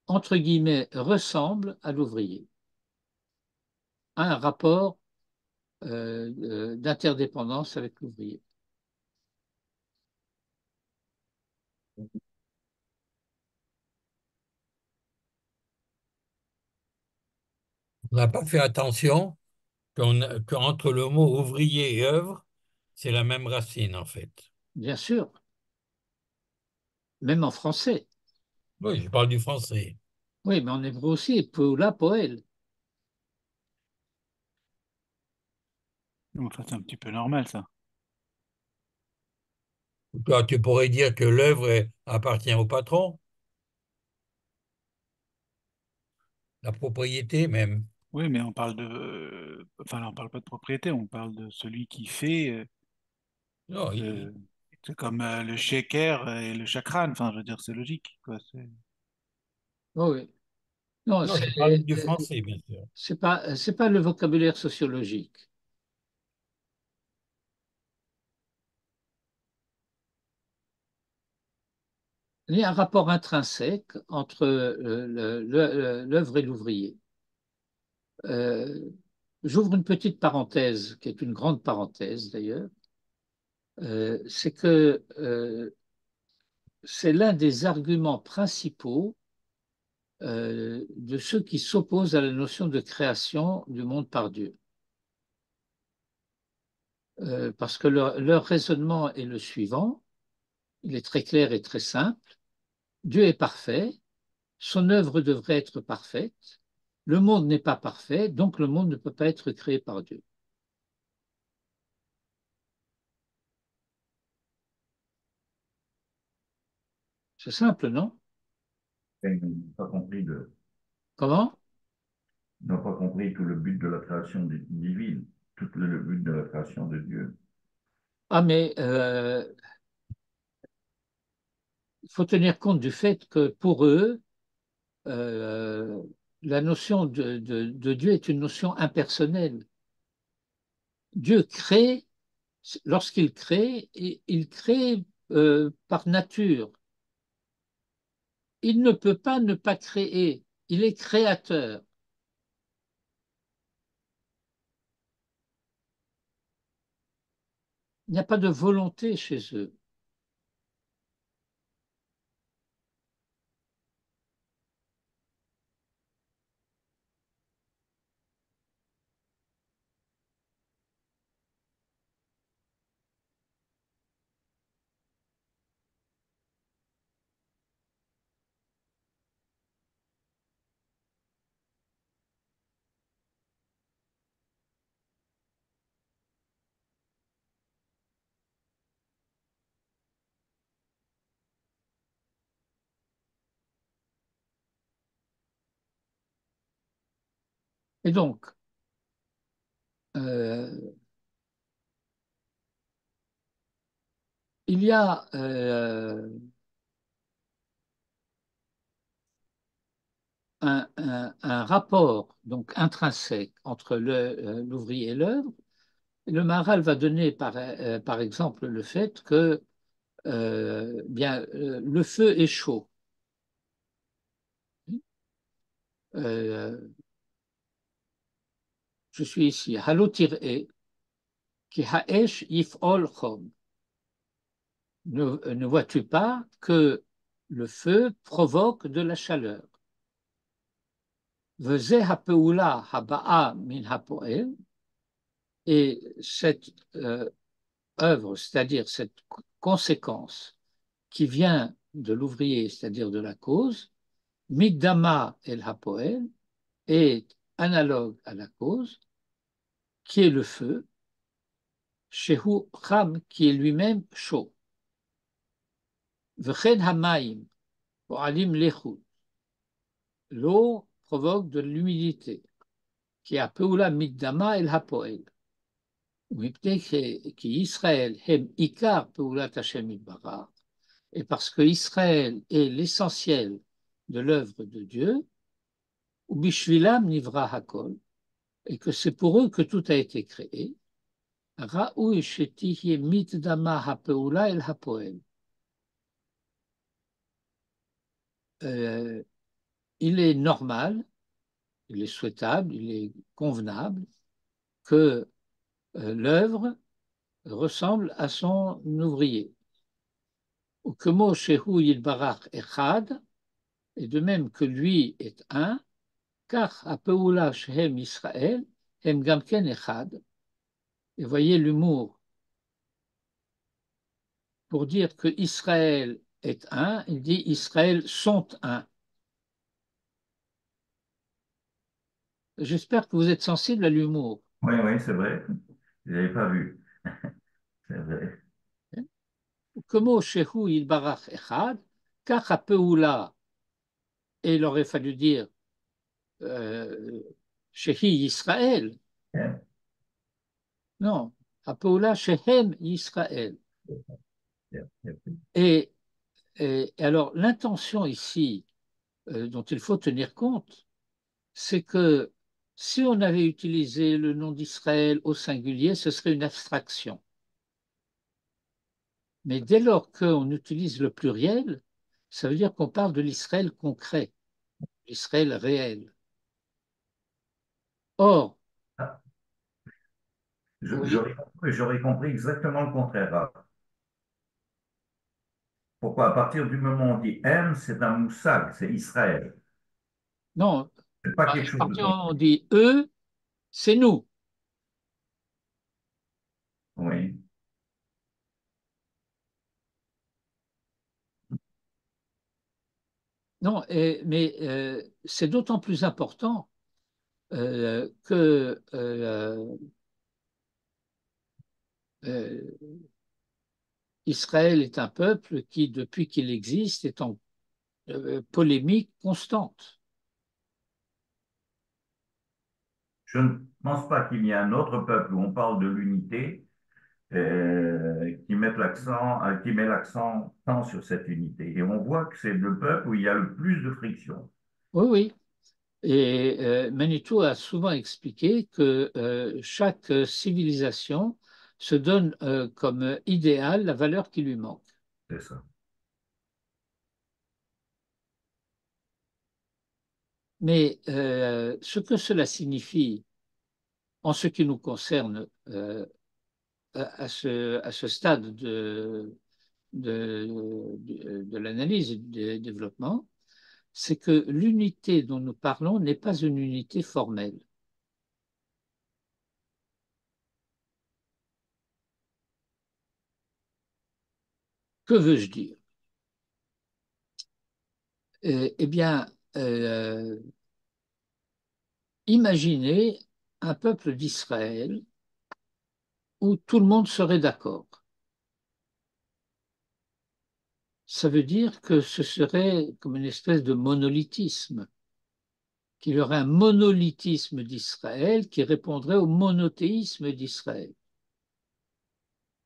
entre guillemets, ressemble à l'ouvrier, a un rapport d'interdépendance avec l'ouvrier. On n'a pas fait attention qu'entre le mot ouvrier et œuvre, c'est la même racine en fait. Bien sûr, même en français. Oui, je parle du français. Oui, mais en hébreu aussi, Peula, Poel. Enfin, c'est un petit peu normal, ça. Toi, tu pourrais dire que appartient au patron, la propriété même. Oui, mais on parle de... Enfin, là, on parle pas de propriété, on parle de celui qui fait... Non, euh, c'est comme le shaker et le chakran. Enfin, je veux dire, c'est logique, quoi. Oh, oui. Non, non, je parlais du français, bien sûr. c'est pas le vocabulaire sociologique. Il y a un rapport intrinsèque entre l'œuvre et l'ouvrier. Euh, J'ouvre une petite parenthèse, qui est une grande parenthèse d'ailleurs. C'est que c'est l'un des arguments principaux de ceux qui s'opposent à la notion de création du monde par Dieu. Parce que leur raisonnement est le suivant, il est très clair et très simple. Dieu est parfait, son œuvre devrait être parfaite, le monde n'est pas parfait, donc le monde ne peut pas être créé par Dieu. C'est simple, non? Ils n'ont pas compris Comment? ils n'ont pas compris tout le but de la création divine, tout le but de la création de Dieu. Ah, mais il faut tenir compte du fait que pour eux, euh, la notion de Dieu est une notion impersonnelle. Dieu crée, lorsqu'il crée, il crée par nature. Il ne peut pas ne pas créer. Il est créateur. Il n'y a pas de volonté chez eux. Et donc, euh, il y a un rapport donc intrinsèque entre l'ouvrier et l'œuvre. Le Maharal va donner par exemple le fait que le feu est chaud. Euh, je suis ici. Halotir e ki haesh yif'ol chom. Ne vois-tu pas que le feu provoque de la chaleur? Veze hapeula haba'a min hapoel. Et cette œuvre, c'est-à-dire cette conséquence qui vient de l'ouvrier, c'est-à-dire de la cause, Midama el Hapoel, est analogue à la cause, qui est le feu, Shehu Cham, qui est lui-même chaud. Vchen Hamaim, Poalim Lechut. L'eau provoque de l'humidité, qui est Apeula Midama el Hapoel. Qui Israël hem Ikar Peulat Hashem Yitbarach. Et parce que Israël est l'essentiel de l'œuvre de Dieu, ou Bishvilam Nivra Hakol, et que c'est pour eux que tout a été créé, Raoui Shetihi Mitdama Hapeula El Hapoel. Il est normal, il est souhaitable, il est convenable que l'œuvre ressemble à son ouvrier. Ou que Mo Shehu Yilbarach Echad, et de même que lui est un, car Apeula Shehem Israël, Hem Gamken Echad. Et voyez l'humour. Pour dire que Israël est un, il dit Israël sont un. J'espère que vous êtes sensible à l'humour. Oui, oui, c'est vrai. Je n'avais pas vu. C'est vrai. Como Shehu Yilbarach Echad, car Apeula, et il aurait fallu dire Shehi Israël. Bien, Non, Apeula Shehem Israël. bien, bien. Et, et alors, l'intention ici dont il faut tenir compte, c'est que si on avait utilisé le nom d'Israël au singulier, ce serait une abstraction. Mais dès lors qu'on utilise le pluriel, ça veut dire qu'on parle de l'Israël concret, l'Israël réel. Or, Ah, oui, j'aurais compris exactement le contraire. Ah. Pourquoi? À partir du moment où on dit M, c'est un moussag, c'est Israël. non, C'est pas à quelque chose de partir du moment où on concret. dit eux, c'est nous. Oui. Non, mais c'est d'autant plus important que euh, Israël est un peuple qui, depuis qu'il existe, est en polémique constante. Je ne pense pas qu'il y ait un autre peuple où on parle de l'unité qui met l'accent tant sur cette unité. Et on voit que c'est le peuple où il y a le plus de friction. Oui, oui. Et Manitou a souvent expliqué que chaque civilisation se donne comme idéal la valeur qui lui manque. C'est ça. Mais ce que cela signifie en ce qui nous concerne à ce stade de l'analyse et du développement, c'est que l'unité dont nous parlons n'est pas une unité formelle. Que veux-je dire? Eh bien, imaginez un peuple d'Israël où tout le monde serait d'accord. Ça veut dire que ce serait comme une espèce de monolithisme qu'il y aurait un monolithisme d'Israël qui répondrait au monothéisme d'Israël.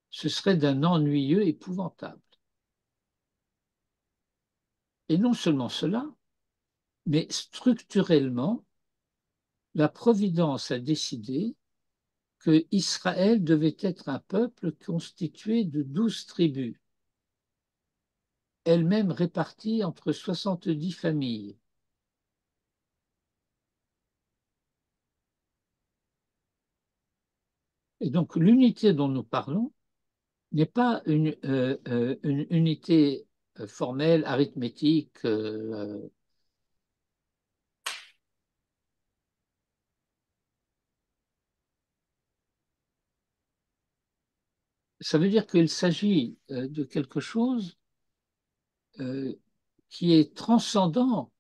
Ce serait d'un ennuyeux épouvantable. Et non seulement cela, mais structurellement, la Providence a décidé que Israël devait être un peuple constitué de 12 tribus, elles-mêmes réparties entre 70 familles. Et donc l'unité dont nous parlons n'est pas une unité formelle, arithmétique. Ça veut dire qu'il s'agit de quelque chose qui est transcendant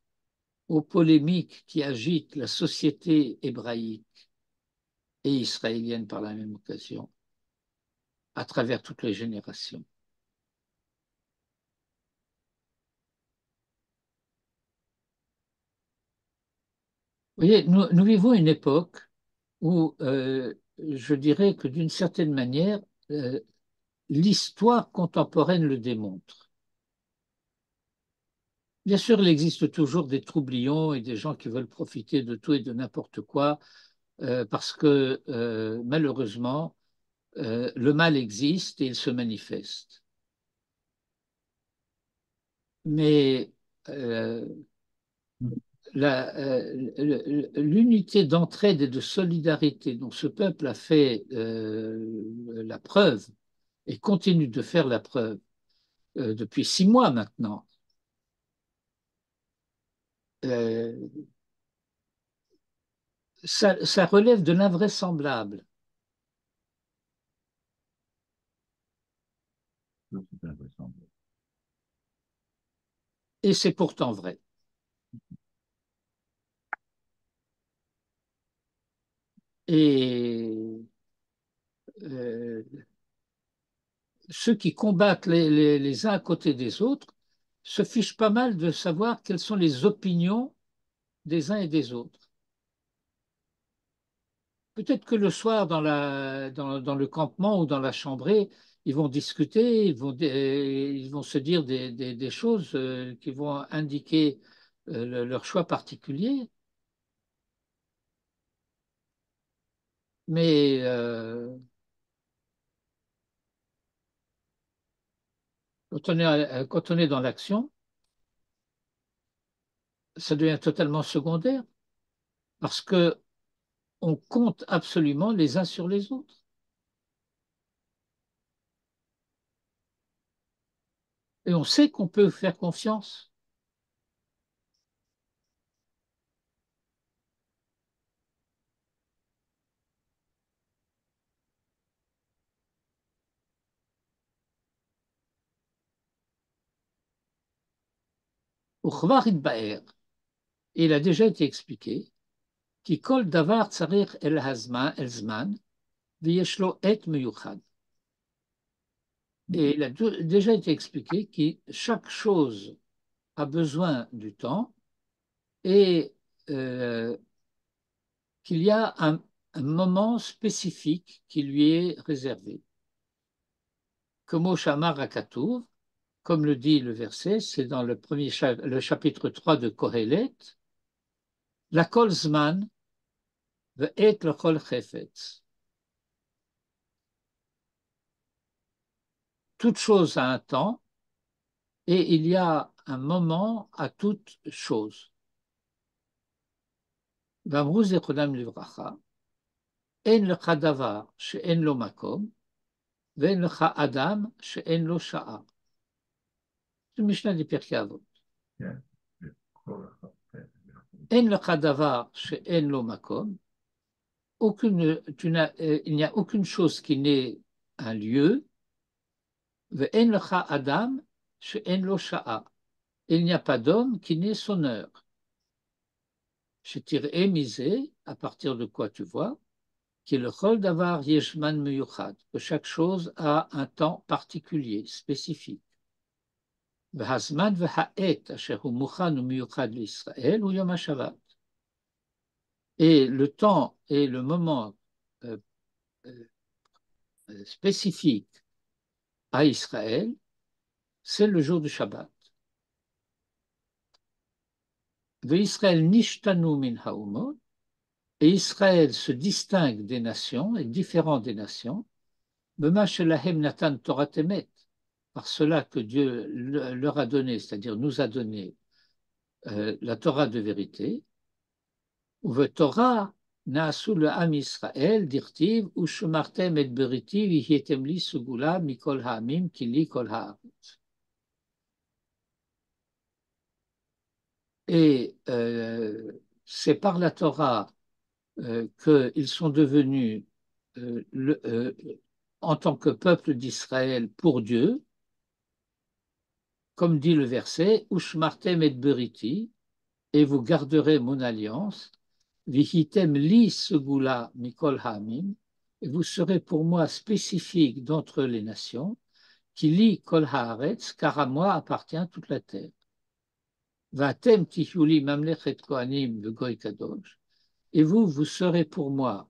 aux polémiques qui agitent la société hébraïque et israélienne par la même occasion, à travers toutes les générations. Vous voyez, nous vivons une époque où je dirais que d'une certaine manière, l'histoire contemporaine le démontre. Bien sûr, il existe toujours des troublions et des gens qui veulent profiter de tout et de n'importe quoi, parce que malheureusement, le mal existe et il se manifeste. Mais l'unité d'entraide et de solidarité dont ce peuple a fait la preuve et continue de faire la preuve depuis 6 mois maintenant, ça relève de l'invraisemblable. Et c'est pourtant vrai. Et ceux qui combattent les uns à côté des autres se fichent pas mal de savoir quelles sont les opinions des uns et des autres. Peut-être que le soir, dans le campement ou dans la chambrée, ils vont discuter, ils vont se dire des choses qui vont indiquer leur choix particulier. Mais quand on est dans l'action, ça devient totalement secondaire parce que on compte absolument les uns sur les autres. Et on sait qu'on peut faire confiance. Il a déjà été expliqué כי כל דבר צריך אל הזמן ויש לו עת מיוחד. Et il a déjà été expliqué que chaque chose a besoin du temps et qu'il y a un moment spécifique qui lui est réservé. Comme au Shamar Akatouv, comme le dit le verset, c'est dans le chapitre 3 de Kohelet, la kol zman ve'et l'kol chefetz. Toute chose a un temps et il y a un moment à toute chose. ואמרו זיכרונם לברכה, אין לך דבר שאין לו מקום, ואין לך אדם שאין לו שעה. זה משנה לפרקי אבות. אין לך דבר שאין לו מקום, il n'y a aucune chose qui n'est un lieu, ואין לך אדם שאין לו שעה. Il n'y a pas d'homme qui n'ait son heure. Je tirerai misé, à partir de quoi tu vois, qui le chol davar yeshman meyuchad, que chaque chose a un temps particulier, spécifique. V'hazman v'ha'et asher hu muchan u'meyuchad l'Israël ou Yom HaShabbat. Et le temps et le moment euh, euh, spécifique à Israël, c'est le jour du Shabbat. Israël nishtanu min haumot, et Israël se distingue des nations, est différent des nations, bema shelahem natan Torah temet, par cela que Dieu leur a donné, c'est-à-dire nous a donné la Torah de vérité, ou Torah naasu le Am Israël, dirtiv, ou shemartem et beriti, vihietem li sugula mikol ha'amim kili kol ha'aretz. Et c'est par la Torah qu'ils sont devenus, en tant que peuple d'Israël, pour Dieu, comme dit le verset, Ushmartem et beriti, et vous garderez mon alliance, Vihitem li segula mikol ha'amim, et vous serez pour moi spécifique d'entre les nations, qui li kol haaretz, car à moi appartient toute la terre. Vatem tihyuli mamlechet kohanim vegoy kadosh, et vous serez pour moi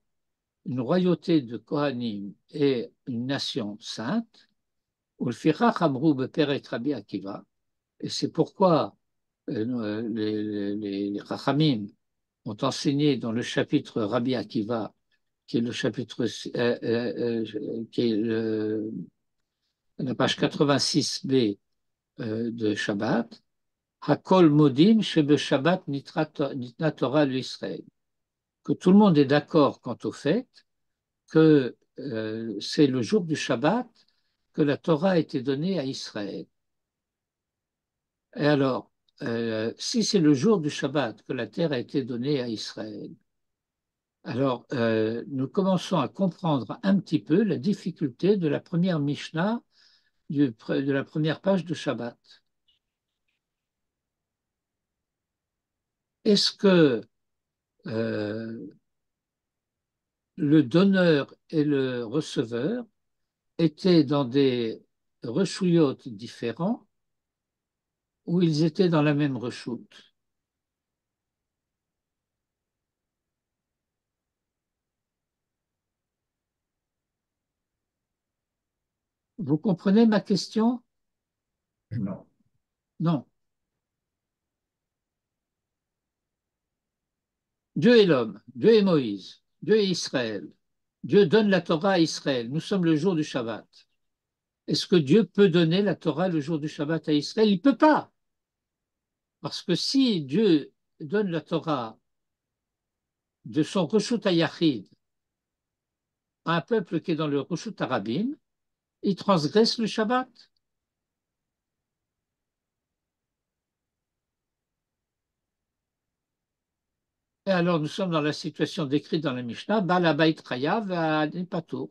une royauté de Kohanim et une nation sainte, Ulfichach amrou beperek Rabbi Akiva, et c'est pourquoi les Chachamim ont enseigné dans le chapitre Rabbi Akiva, qui est le chapitre, qui est la page 86b de Shabbat, Hakol modim shebe Shabbat nitna Torah l'Israël, que tout le monde est d'accord quant au fait que c'est le jour du Shabbat que la Torah a été donnée à Israël. Et alors, si c'est le jour du Shabbat que la terre a été donnée à Israël, alors nous commençons à comprendre un petit peu la difficulté de la première Mishnah de la première page de Shabbat. Est-ce que le donneur et le receveur étaient dans des reshuyot différents ou ils étaient dans la même reshoot? Vous comprenez ma question? Non. Non. Dieu est l'homme, Dieu est Moïse, Dieu est Israël. Dieu donne la Torah à Israël. Nous sommes le jour du Shabbat. Est-ce que Dieu peut donner la Torah le jour du Shabbat à Israël? Il ne peut pas. Parce que si Dieu donne la Torah de son Reshut HaYachid à un peuple qui est dans le Reshut HaRabim, il transgresse le Shabbat. Et alors nous sommes dans la situation décrite dans la Mishnah, Baal Habayit Chayav Ha'ani Patour.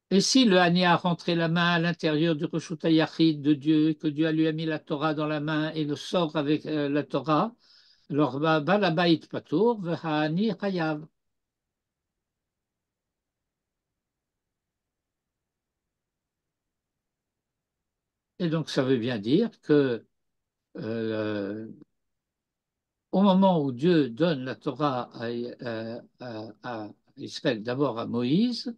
Et si le Hani a rentré la main à l'intérieur du Reshut HaYachid de Dieu, que Dieu lui a mis la Torah dans la main et le sort avec la Torah, alors Baal Habayit Patour Ha'ani Chayav. Et donc ça veut bien dire que euh, au moment où Dieu donne la Torah à Israël, d'abord à Moïse,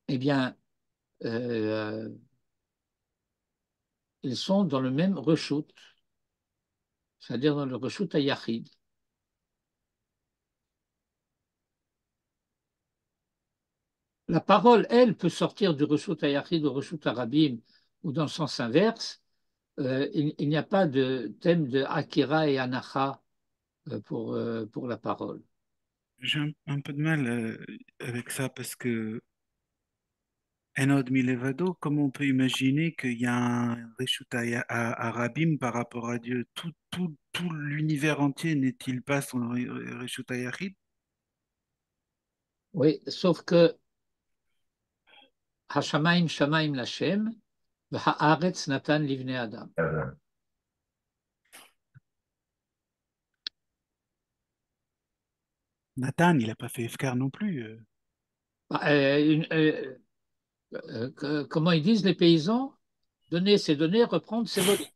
eh bien, euh, ils sont dans le même reshoot, c'est-à-dire dans le reshoot HaYachid. La parole, elle, peut sortir du reshoot HaYachid au reshoot HaRabim ou dans le sens inverse. Il n'y a pas de thème de Akira et Anacha pour la parole. J'ai un peu de mal avec ça parce que Enod Milevado, comment on peut imaginer qu'il y a un Reshut à Rabim par rapport à Dieu? Tout l'univers entier n'est-il pas son Reshut Yachid? Oui, sauf que Hashamayim Shamayim Lashem, Haaretz Natan Livnei Adam. Nathan, il n'a pas fait Efkar non plus. Bah, Comment ils disent les paysans? Donner, c'est donner, reprendre, c'est voler.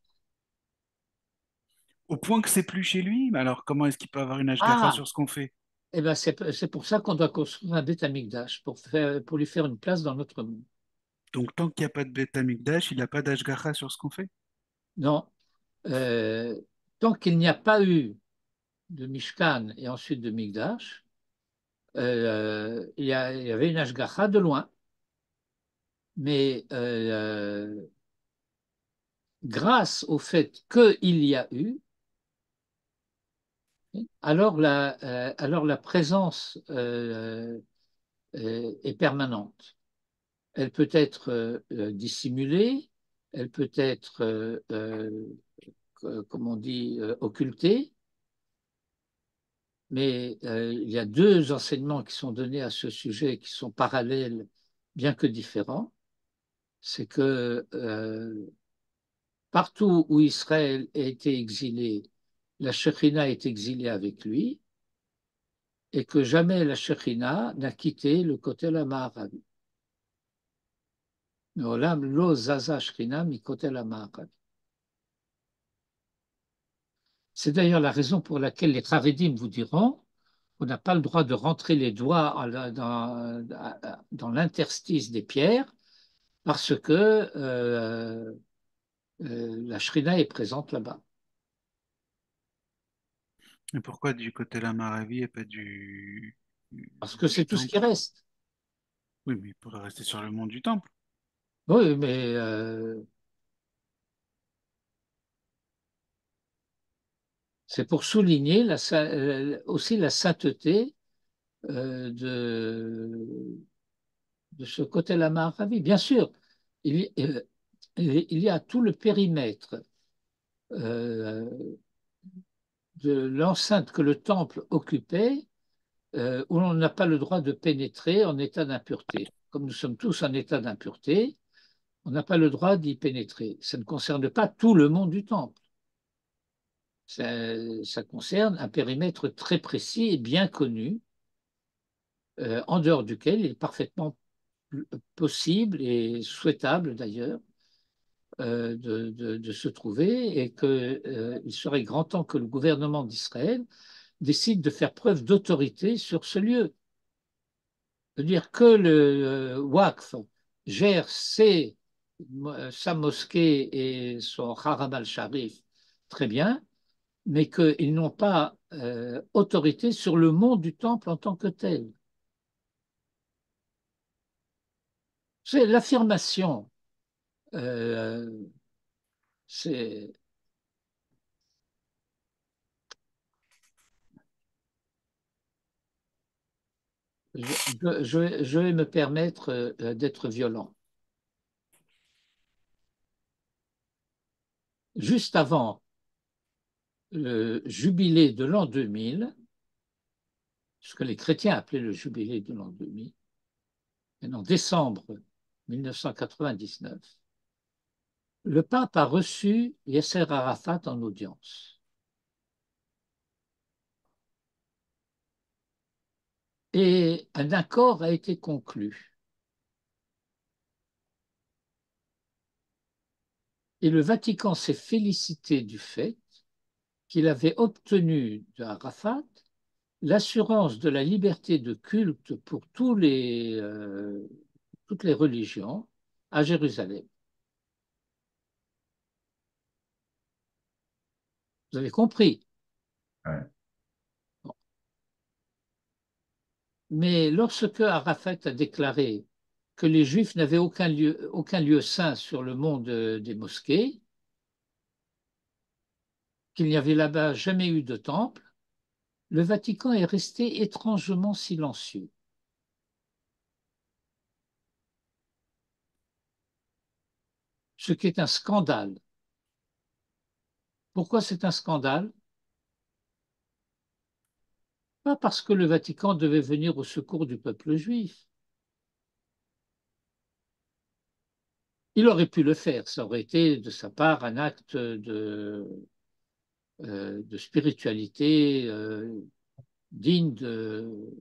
Au point que c'est plus chez lui, mais alors comment est-ce qu'il peut avoir une ashgacha Ah, sur ce qu'on fait? eh ben c'est pour ça qu'on doit construire un Beth Amikdash, pour lui faire une place dans notre monde. Donc tant qu'il n'y a pas de Beth Amikdash, il n'a pas d'ashgacha sur ce qu'on fait? Non, euh, tant qu'il n'y a pas eu de Mishkan et ensuite de Mikdash, il y avait une Ashgacha de loin. Mais grâce au fait qu'il y a eu, alors la présence est permanente. Elle peut être dissimulée, elle peut être, comme on dit, occultée, mais il y a deux enseignements qui sont donnés à ce sujet qui sont parallèles, bien que différents. C'est que partout où Israël a été exilé, la Shekhinah est exilée avec lui, et que jamais la Shekhinah n'a quitté le côté la Ma'aravi. Olam lo zaza Shekhinah mi côté la Ma'aravi. C'est d'ailleurs la raison pour laquelle les Haredim vous diront qu'on n'a pas le droit de rentrer les doigts dans l'interstice des pierres parce que la Shrina est présente là-bas. Et pourquoi du côté de la Maravi et pas Parce que c'est du tout ce qui temple? reste. Oui, mais il pourrait rester sur le mont du temple. Oui, mais c'est pour souligner aussi la sainteté de ce côté la Maravi. Bien sûr, il y a tout le périmètre euh, de l'enceinte que le temple occupait où l'on n'a pas le droit de pénétrer en état d'impureté. Comme nous sommes tous en état d'impureté, on n'a pas le droit d'y pénétrer. Ça ne concerne pas tout le monde du temple. Ça concerne un périmètre très précis et bien connu, en dehors duquel il est parfaitement possible et souhaitable d'ailleurs de se trouver et qu'il serait grand temps que le gouvernement d'Israël décide de faire preuve d'autorité sur ce lieu. C'est-à-dire que le Waqf gère sa mosquée et son Haram al-Sharif très bien, mais qu'ils n'ont pas autorité sur le mont du temple en tant que tel. C'est l'affirmation. Euh, c'est, je vais me permettre d'être violent. Juste avant le jubilé de l'an 2000, ce que les chrétiens appelaient le jubilé de l'an 2000, et en décembre 1999, le pape a reçu Yasser Arafat en audience. Et un accord a été conclu. Et le Vatican s'est félicité du fait qu'il avait obtenu d'Arafat l'assurance de la liberté de culte pour toutes les religions à Jérusalem. Vous avez compris. Ouais. Mais lorsque Arafat a déclaré que les Juifs n'avaient aucun lieu saint sur le mont des mosquées, qu'il n'y avait là-bas jamais eu de temple, le Vatican est resté étrangement silencieux. Ce qui est un scandale. Pourquoi c'est un scandale? Pas parce que le Vatican devait venir au secours du peuple juif. Il aurait pu le faire, ça aurait été de sa part un acte de spiritualité digne de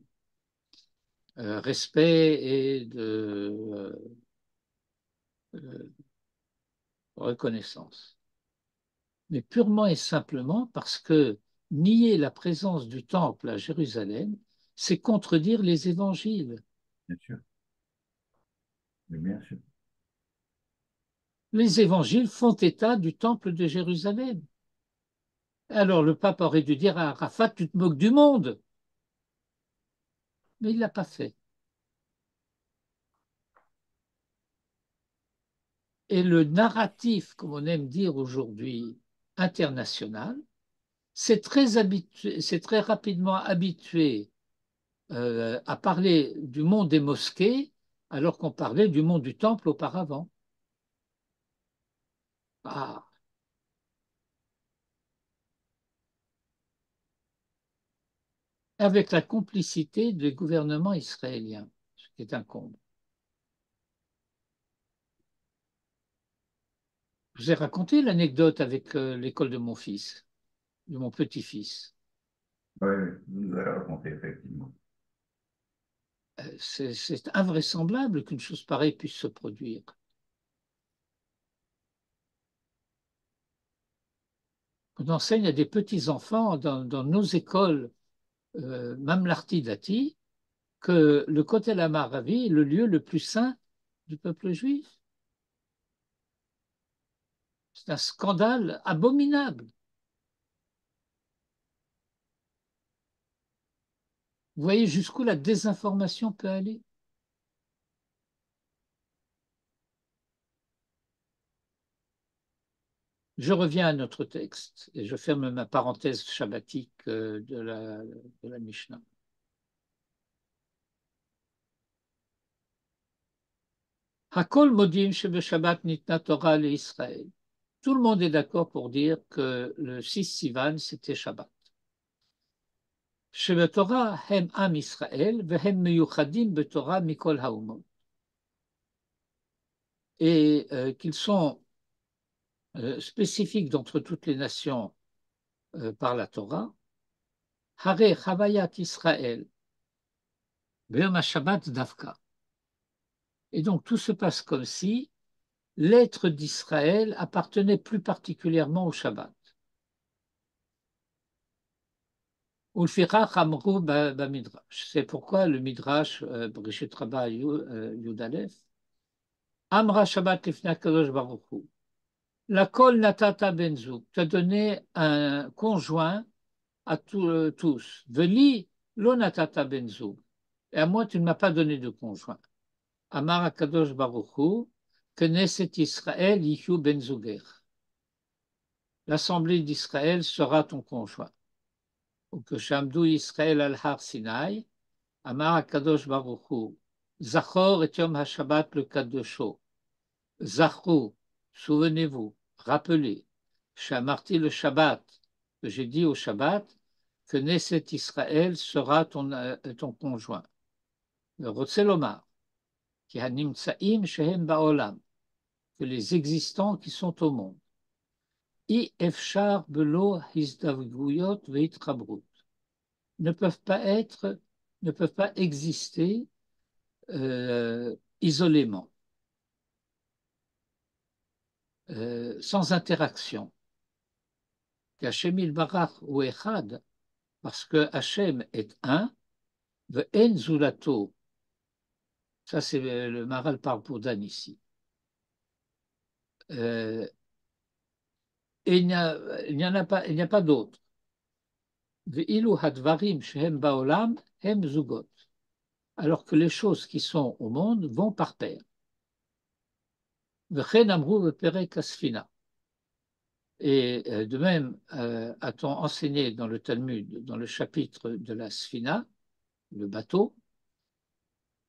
respect et euh, reconnaissance. Mais purement et simplement parce que nier la présence du temple à Jérusalem, c'est contredire les évangiles. Bien sûr. Mais bien sûr. Les évangiles font état du temple de Jérusalem. Alors le pape aurait dû dire à Arafat, tu te moques du monde. Mais il ne l'a pas fait. Et le narratif, comme on aime dire aujourd'hui, international, s'est très rapidement habitué à parler du monde des mosquées alors qu'on parlait du monde du temple auparavant. Ah, avec la complicité du gouvernement israélien, ce qui est un comble. Je vous ai raconté l'anecdote avec l'école de mon fils, de mon petit-fils. Oui, oui, vous nous avez raconté, effectivement. C'est invraisemblable qu'une chose pareille puisse se produire. On enseigne à des petits-enfants dans nos écoles, Mamlarti Dati, que le Kotel Amaravi est le lieu le plus saint du peuple juif. C'est un scandale abominable. Vous voyez jusqu'où la désinformation peut aller? Je reviens à notre texte et je ferme ma parenthèse shabbatique de la Mishnah. Hakol modim shebeshabbat nitna Torah le Israël. Tout le monde est d'accord pour dire que le 6 Sivan, c'était Shabbat. Shebetorah hem am Israël vehem meyuchadim betorah mikol haumot. Et qu'ils sont spécifiques d'entre toutes les nations par la Torah. Hare Chavayat Israël, Be'yom HaShabbat Davka. Et donc tout se passe comme si l'être d'Israël appartenait plus particulièrement au Shabbat. Ulfichach Amru Bamidrash. C'est pourquoi le Midrash, Brishit Rabbah Yud Aleph, Amra Shabbat Lifnei HaKadosh Baruch Hu. La kol natata benzuk. Tu as donné un conjoint à tous. Veli lo natata benzuk. Et à moi, tu ne m'as pas donné de conjoint. Amar HaKadosh Baruch Hu, Knesset Israël Yihu benzuger. L'assemblée d'Israël sera ton conjoint. Ou que Shamdou Israël al Har Sinai, Amar HaKadosh Baruch Hu, Zachor et Yom HaShabbat le Kadosho. Zachou, souvenez-vous, rappelez, Shamarti le Shabbat, que j'ai dit au Shabbat, que Knesset Israël sera ton conjoint. Le Rotzelomar, qui a Nimtsaim Shehem Baolam, que les existants qui sont au monde. I Efshar Belo Hizdavguyot Veitrabrut ne peuvent pas exister isolément, sans interaction. Qu'Hachem il Barach ou Echad, parce que Hachem est un, ve'en zulato. Ça, c'est le Maral parle pour Dan ici. Et il n'y a pas d'autre. Ve'ilu hadvarim shehem baolam hem zugot. Alors que les choses qui sont au monde vont par paire. Vechen amru veperek asfina. Et de même, a-t-on enseigné dans le Talmud, dans le chapitre de la Sfina, le bateau,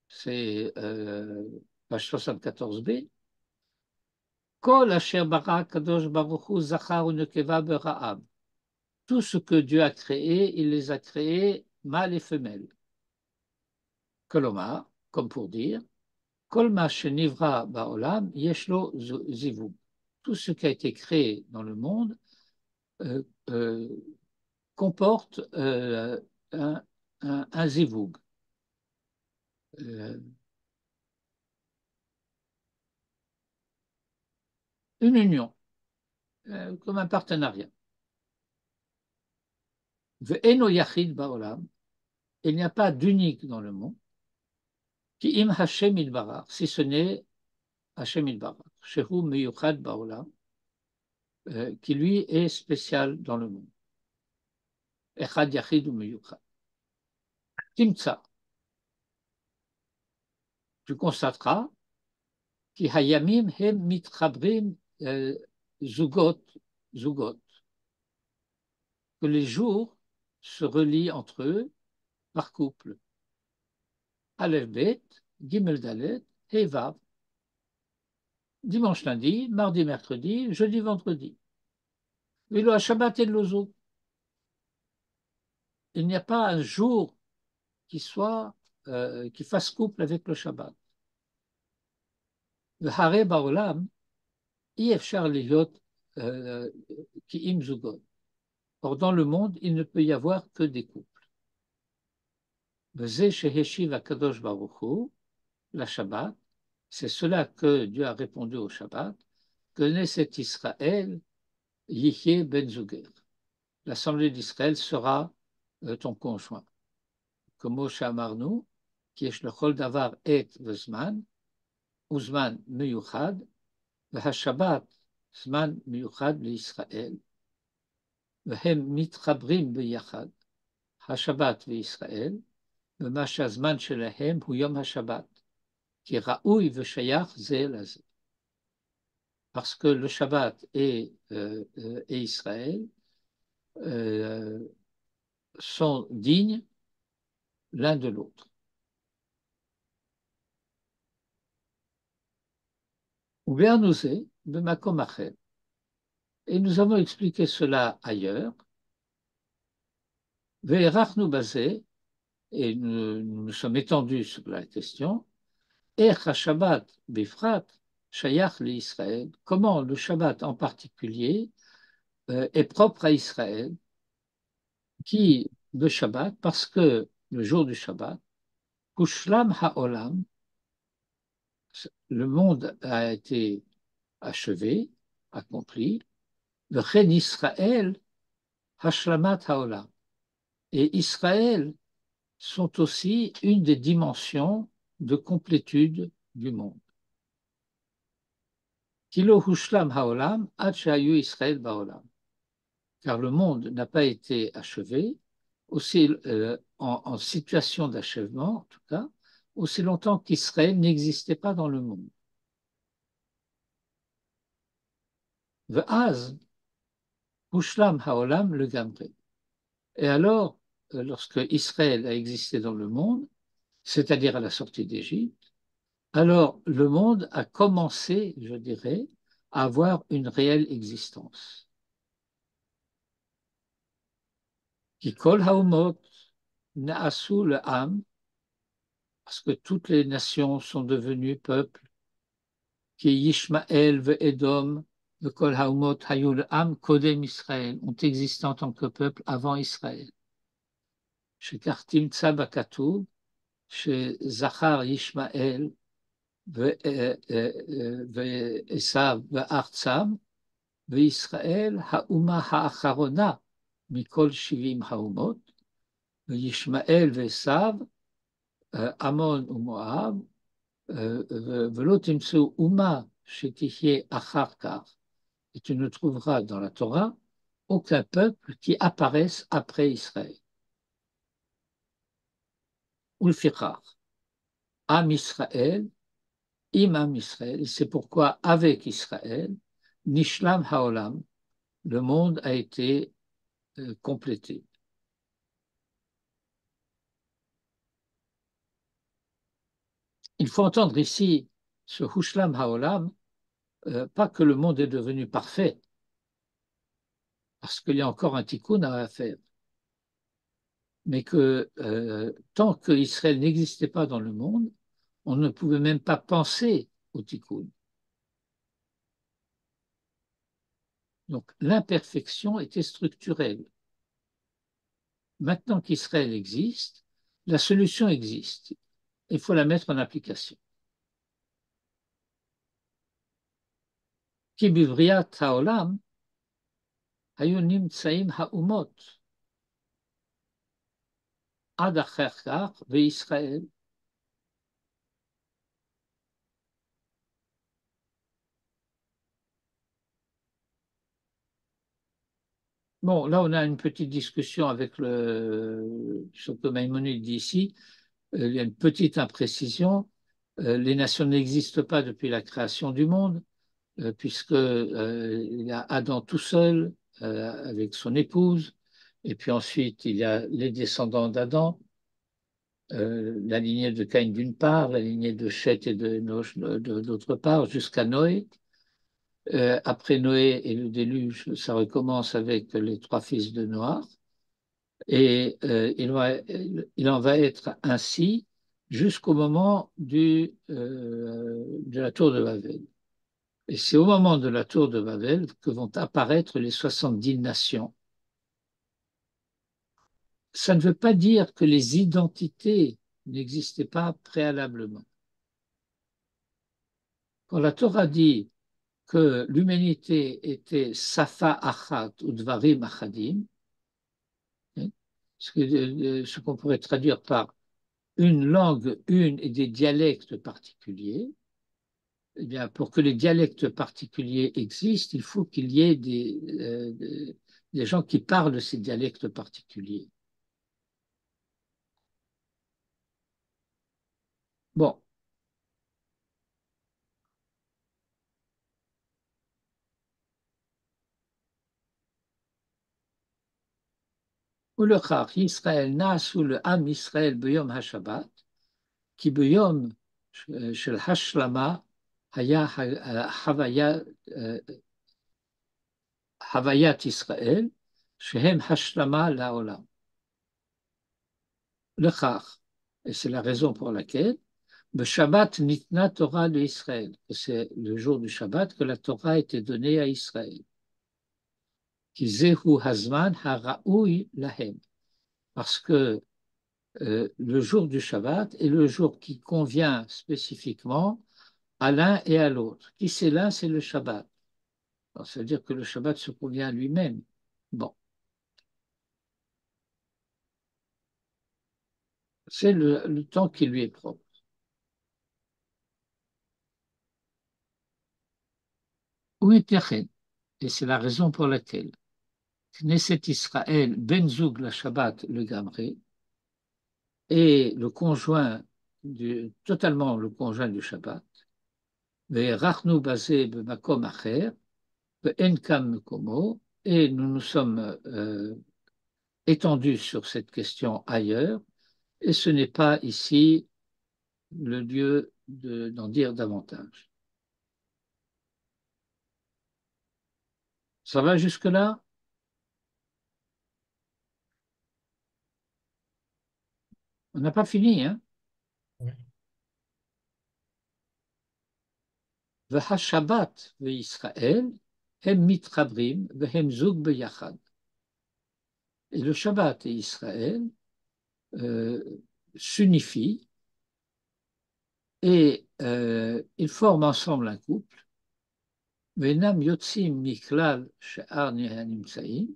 c'est page 74b, Kol asher bara kadosh baruch hu zachar unekeva bera'ab. Tout ce que Dieu a créé, il les a créés mâles et femelles. Kolomar, comme pour dire, Kol ma shenivra ba'olam yeshlo zivug. Tout ce qui a été créé dans le monde euh, euh, comporte un zivug. une union, comme un partenariat. Ve'eno yachid ba'olam, il n'y a pas d'unique dans le monde, qui im Hashem ilbarach, si ce n'est Hashem ilbarach, shehu meyuchad ba'olam, qui lui est spécial dans le monde. Echad yachid ou meyuchad. Timtsa, tu constateras, ki hayamim hem mitchabrim zugot, zugot, que les jours se relient entre eux par couple. Aleph Bet, Gimel Dalet, He Vav. Dimanche, lundi, mardi, mercredi, jeudi, vendredi. Velo à Shabbat et Lozo. Il n'y a pas un jour qui fasse couple avec le Shabbat. Le Hare Baolam, Yefshar Liot ki im zugot. Or, dans le monde, il ne peut y avoir que des couples. Veze sheheshiv akadosh baruch hu, la Shabbat, c'est cela que Dieu a répondu au Shabbat, que Knesset Israël, Yichye ben Zuger. L'Assemblée d'Israël sera ton conjoint. Comme Moshe Amarnu, qui est le Chol Davar et Vezman, Uzman Meyuchad, והשבת זמן מיוחד לישראל, והם מתחברים ביחד, השבת וישראל, ומה שהזמן שלהם הוא יום השבת, כי ראוי ושייך זה לזה. Parce que le Shabbat et Israël sont dignes l'un de l'autre. Et nous avons expliqué cela ailleurs. Et nous nous sommes étendus sur la question. Comment le Shabbat en particulier est propre à Israël, qui le Shabbat, parce que le jour du Shabbat, Kushlam ha'olam, le monde a été achevé, accompli, le Chen Israël, Hashlamat ha'olam. Et Israël sont aussi une des dimensions de complétude du monde. Kilo hushlam ha'olam, ad shehayu Israël ba'olam. Car le monde n'a pas été achevé, aussi en situation d'achèvement, en tout cas, aussi longtemps qu'Israël n'existait pas dans le monde. Ve'az, hushlam ha'olam le gamre. Et alors, lorsque Israël a existé dans le monde, c'est-à-dire à la sortie d'Égypte, alors le monde a commencé, je dirais, à avoir une réelle existence. Ki kol haumot na'asu le ham, parce que toutes les nations sont devenues peuples, qui Yishmael ve'edom ve'kol haumot hayu le ham kodem Israël, ont existé en tant que peuple avant Israël. Chez Kartim Tzabakatu, chez Zachar Yishmael ve'esav ve'artzam, ve'Israël ha'uma ha'acharona mikol shivim haumot, ve'Yishmael ve'esav, Amon ou Moab, ve'lo timtsu uma shetichye achar kar. Et tu ne trouveras dans la Torah aucun peuple qui apparaisse après Israël. Ulfichar, Am Israël, Imam Israël, c'est pourquoi avec Israël, Nishlam Haolam, le monde a été complété. Il faut entendre ici ce Hushlam Haolam, pas que le monde est devenu parfait, parce qu'il y a encore un tikkun à faire, mais que tant qu'Israël n'existait pas dans le monde, on ne pouvait même pas penser au tikkun. Donc l'imperfection était structurelle. Maintenant qu'Israël existe, la solution existe. Il faut la mettre en application. כי בבריאת העולם היו נמצאים האומות עד אחר כך וישראל. Bon, là, on a une petite discussion avec ce que Maïmonide dit ici. Il y a une petite imprécision. Les nations n'existent pas depuis la création du monde, puisque il y a Adam tout seul avec son épouse, et puis ensuite il y a les descendants d'Adam, la lignée de Caïn d'une part, la lignée de Cheth et de Noach d'autre part, jusqu'à Noé. Après Noé et le déluge, ça recommence avec les trois fils de Noach. Et il en va être ainsi jusqu'au moment de la tour de Babel. Et c'est au moment de la tour de Babel que vont apparaître les 70 nations. Ça ne veut pas dire que les identités n'existaient pas préalablement. Quand la Torah dit que l'humanité était Safa Achat ou Dvarim Achadim, hein, ce qu'on pourrait traduire par une langue, une et des dialectes particuliers, eh bien, pour que les dialectes particuliers existent, il faut qu'il y ait des gens qui parlent ces dialectes particuliers. Bon. ולכך ישראל נעשו לעם ישראל ביום השבת, כי ביום של השלמה היה הוויית ישראל, שהם השלמה לעולם. לכך, et c'est la raison pour laquelle, בשבת ניתנה תורה לישראל, c'est le jour du Shabbat que la Torah a été donnée à Israël. כי זהו הזמן הראוי להם, parce que le jour du Shabbat est le jour qui convient spécifiquement à l'un et à l'autre. Qui c'est l'un, c'est le Shabbat. Alors, ça veut dire que le Shabbat se convient à lui-même. Bon. C'est le temps qui lui est propre. Oui, et c'est la raison pour laquelle Knesset Israël, Ben Zoug la Shabbat, le Gamré, et le conjoint, totalement le conjoint du Shabbat, Rachnu Bazé Bemakom Acher, Enkam Mekomo, et nous nous sommes étendus sur cette question ailleurs, et ce n'est pas ici le lieu d'en dire davantage. Ça va jusque-là? On n'a pas fini, hein? והשבת וישראל הם מתחברים והם זוג ביחד. Et le Shabbat et Israël s'unifient et ils forment ensemble un couple. ואינם יוצאים מכלל שאר הנמצאים,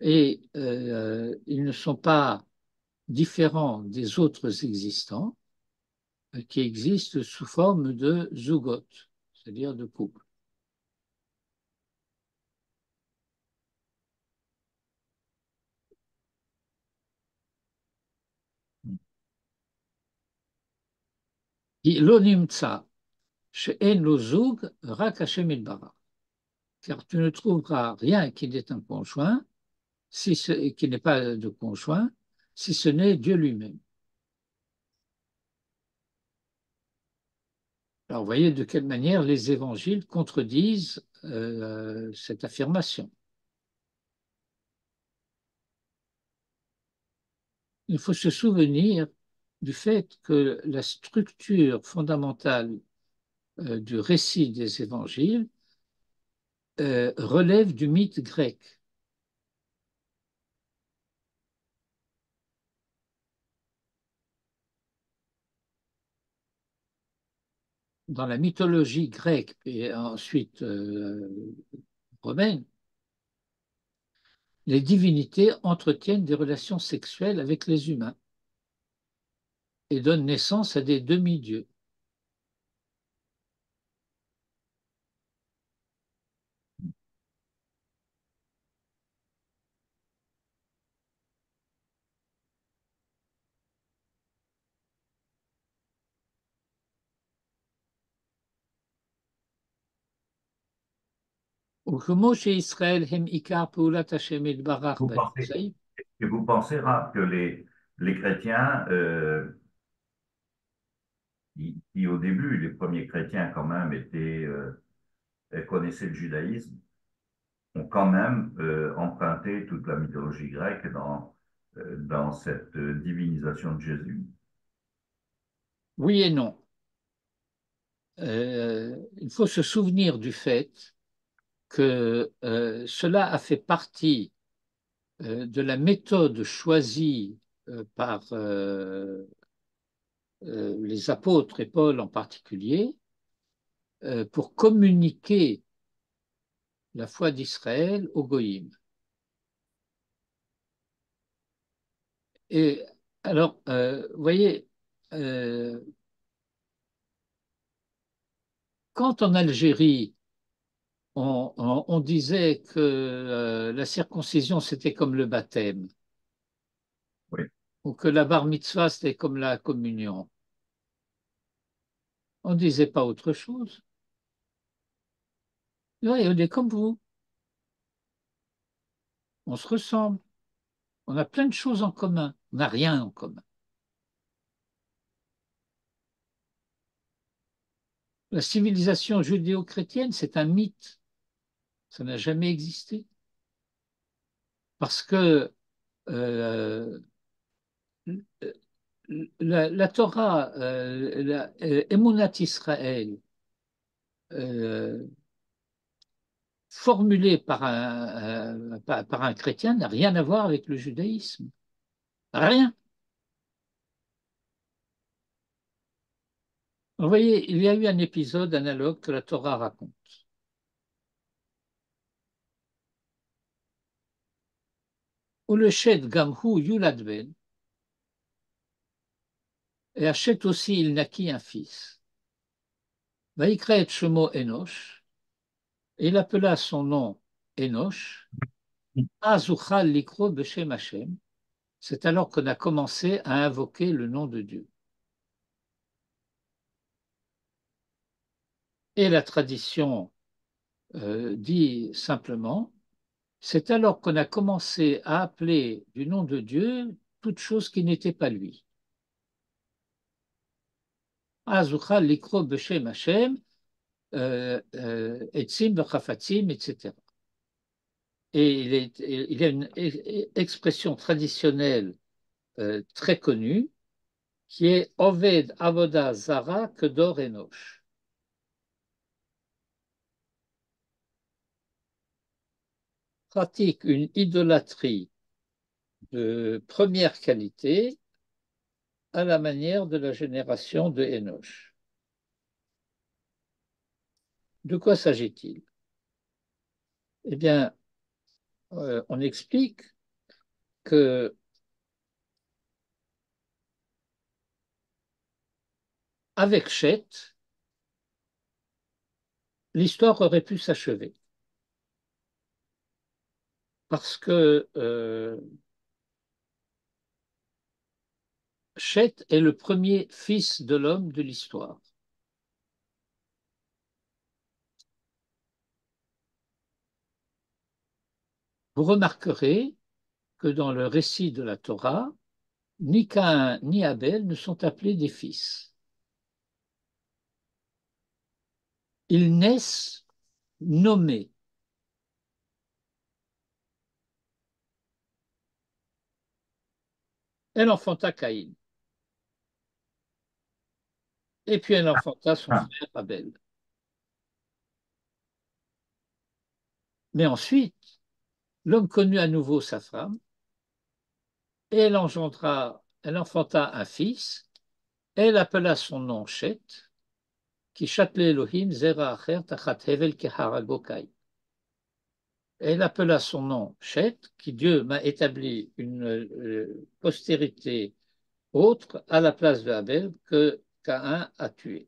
et ils ne sont pas différents des autres existants qui existent sous forme de zugot, c'est-à-dire de couple. Car tu ne trouveras rien qui n'est un conjoint, qui n'est pas de conjoint, si ce n'est Dieu lui-même. Alors, vous voyez de quelle manière les évangiles contredisent cette affirmation. Il faut se souvenir du fait que la structure fondamentale du récit des évangiles relève du mythe grec. dans la mythologie grecque et ensuite romaine, les divinités entretiennent des relations sexuelles avec les humains et donnent naissance à des demi-dieux. וכמו שישראל הם עיקר פעולת השם יתברך Vous pensez, באמצעים, et vous pensez, Raph, que les chrétiens, qui, au début, les premiers chrétiens quand même connaissaient le judaïsme, ont quand même emprunté toute la mythologie grecque dans cette divinisation de Jésus. oui et non. Il faut se souvenir du fait que cela a fait partie de la méthode choisie par les apôtres et Paul en particulier pour communiquer la foi d'Israël aux Goïm. Et alors, vous voyez, quand en Algérie, on disait que la circoncision, c'était comme le baptême, Oui. ou que la bar mitzvah, c'était comme la communion, on ne disait pas autre chose. Oui, on est comme vous, on se ressemble, on a plein de choses en commun, on n'a rien en commun. La civilisation judéo-chrétienne, c'est un mythe, ça n'a jamais existé. Parce que la Torah, la Emunat Israël, euh, formulée par un chrétien, n'a rien à voir avec le judaïsme. Rien. Vous voyez, il y a eu un épisode analogue que la Torah raconte. Où le Shed Gamhu Yulad Ben, et Hachet aussi, il naquit un fils. Vaikra et Shemo Enosh, et il appela son nom Enosh, Azuchal Likro Beshem Hashem. C'est alors qu'on a commencé à invoquer le nom de Dieu. Et la tradition dit simplement, c'est alors qu'on a commencé à appeler du nom de Dieu toute chose qui n'était pas lui. Azucha likro b'shem Hashem, etzim v'chafatzim, etc. Et il y a une expression traditionnelle très connue qui est Oved Avoda Zara Kedor Enosh. Pratique une idolâtrie de première qualité à la manière de la génération de Enoch. De quoi s'agit-il? Eh bien, on explique que avec Chet, l'histoire aurait pu s'achever. Parce que Chet est le premier fils de l'homme de l'histoire. Vous remarquerez que dans le récit de la Torah, ni Caïn ni Abel ne sont appelés des fils. Ils naissent nommés. Elle enfanta Caïn. Et puis elle enfanta son Ah, frère Abel. Mais ensuite, l'homme connut à nouveau sa femme, et elle enfanta un fils, et elle appela son nom Chet, Kishat Elohim zera acher tachat hevel keharagokai. Elle appela son nom Chet, qui Dieu m'a établi une postérité autre à la place de Abel que Caïn a tué.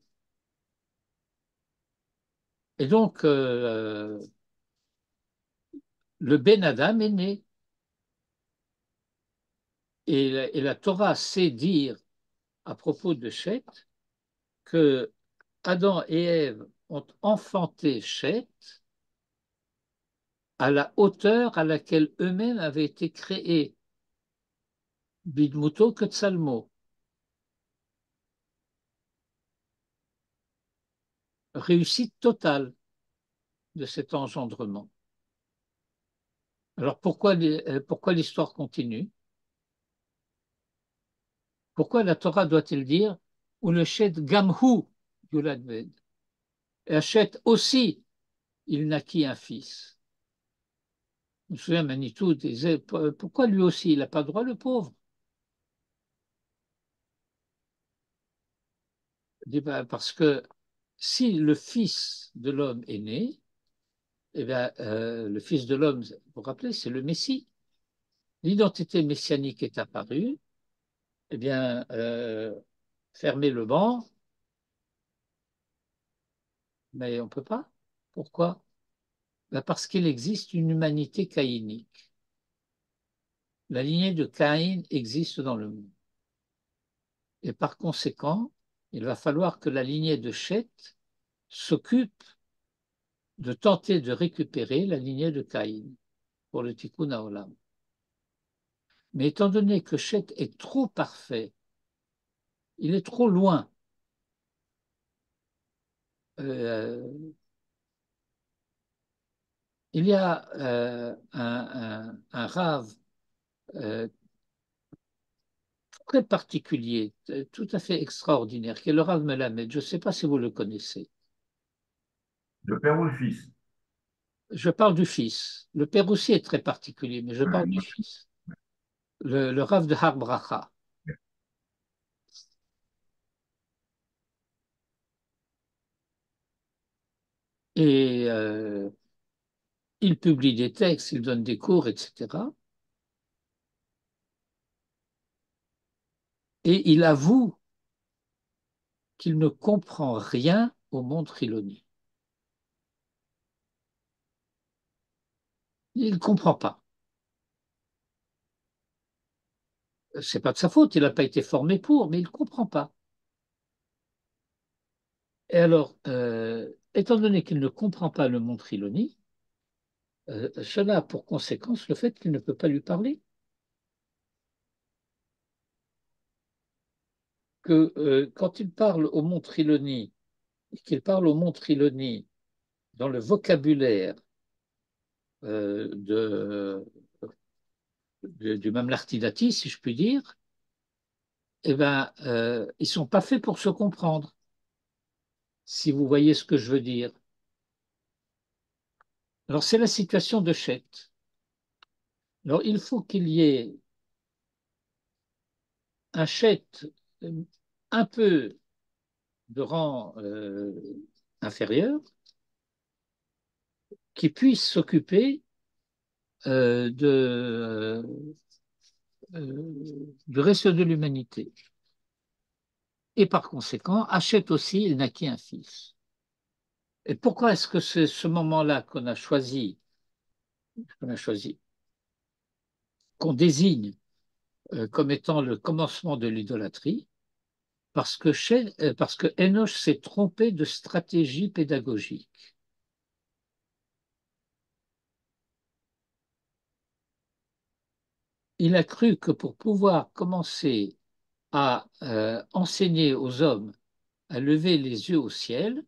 Et donc, le Ben Adam est né. Et la Torah sait dire à propos de Chet que Adam et Ève ont enfanté Chet à la hauteur à laquelle eux-mêmes avaient été créés. Bidmuto que Tsalmo. Réussite totale de cet engendrement. Alors pourquoi l'histoire continue? Pourquoi la Torah doit-elle dire ou le Chet Gamhu Yuladved? Et Chet aussi, il naquit un fils. Je me souviens, Manitou disait pourquoi lui aussi, il n'a pas droit, le pauvre? Il dit, parce que si le fils de l'homme est né, eh bien, le fils de l'homme, vous vous rappelez, c'est le Messie. L'identité messianique est apparue, eh bien, fermez le banc, mais on ne peut pas. Pourquoi? Ben parce qu'il existe une humanité caïnique. La lignée de Caïn existe dans le monde. Et par conséquent, il va falloir que la lignée de Chet s'occupe de tenter de récupérer la lignée de Caïn pour le Tikkun Haolam. Mais étant donné que Chet est trop parfait, il est trop loin. Il y a un rave très particulier, tout à fait extraordinaire, qui est le Rav Melamed. Je ne sais pas si vous le connaissez. Le père ou le fils? Je parle du fils. Le père aussi est très particulier, mais je parle du fils. Le Rav de Har Bracha. Et il publie des textes, il donne des cours, etc. Et il avoue qu'il ne comprend rien au monde Triloni. Il ne comprend pas. C'est pas de sa faute, il n'a pas été formé pour, mais il ne comprend pas. Et alors, étant donné qu'il ne comprend pas le monde Triloni, cela a pour conséquence le fait qu'il ne peut pas lui parler. Que quand il parle au monde Triloni, qu'il parle au monde Triloni dans le vocabulaire du Mamlarti Dati, si je puis dire, eh ben, ils ne sont pas faits pour se comprendre, si vous voyez ce que je veux dire. Alors, c'est la situation de Chet. Alors, il faut qu'il y ait un Chet un peu de rang inférieur qui puisse s'occuper du reste de l'humanité. Et par conséquent, Hachette aussi, il naquit un fils. Et pourquoi est-ce que c'est ce moment-là qu'on désigne comme étant le commencement de l'idolâtrie? Parce que Enoch s'est trompé de stratégie pédagogique. Il a cru que pour pouvoir commencer à enseigner aux hommes à lever les yeux au ciel,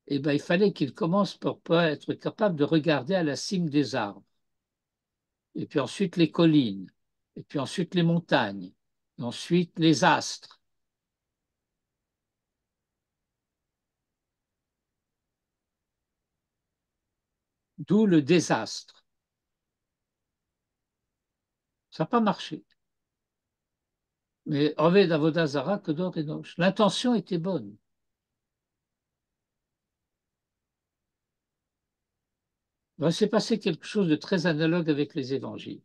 eh ben, il fallait qu'il commence par être capable de regarder à la cime des arbres, et puis ensuite les collines, et puis ensuite les montagnes, et ensuite les astres. D'où le désastre. Ça n'a pas marché. Mais Oved Avodah Zara, Kedor Enoch. L'intention était bonne. Il va se passer quelque chose de très analogue avec les évangiles.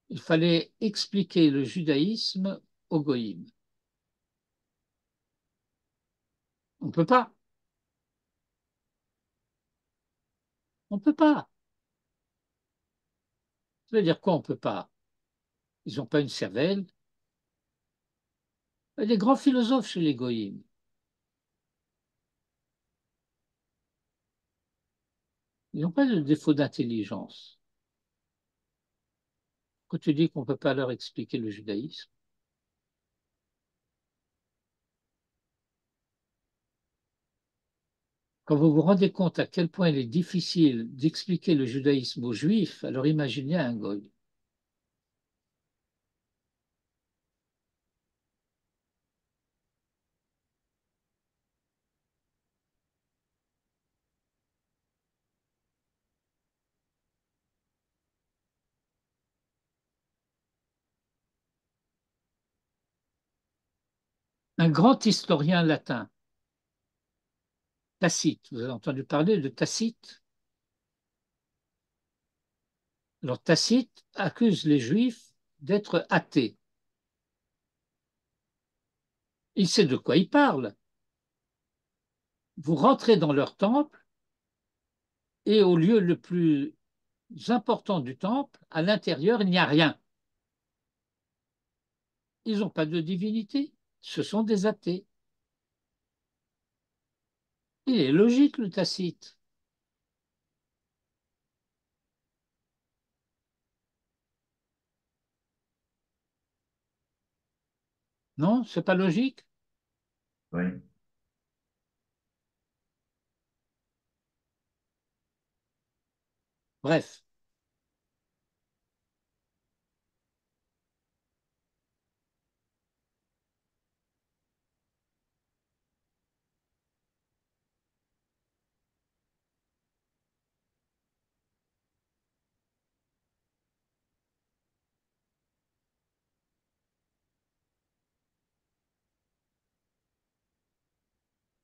Il fallait expliquer le judaïsme aux goïms. On ne peut pas. On ne peut pas. Ça veut dire quoi, on ne peut pas? Ils n'ont pas une cervelle. Il y a des grands philosophes chez les goïms. Ils n'ont pas de défaut d'intelligence. Quand tu dis qu'on ne peut pas leur expliquer le judaïsme, quand vous vous rendez compte à quel point il est difficile d'expliquer le judaïsme aux juifs, alors imaginez un goy. Un grand historien latin, Tacite, vous avez entendu parler de Tacite? Alors Tacite accuse les juifs d'être athées. Il sait de quoi il parle. Vous rentrez dans leur temple et au lieu le plus important du temple, à l'intérieur, il n'y a rien. Ils n'ont pas de divinité. Ce sont des athées. Il est logique, le Tacite. Non, c'est pas logique. Oui. Bref.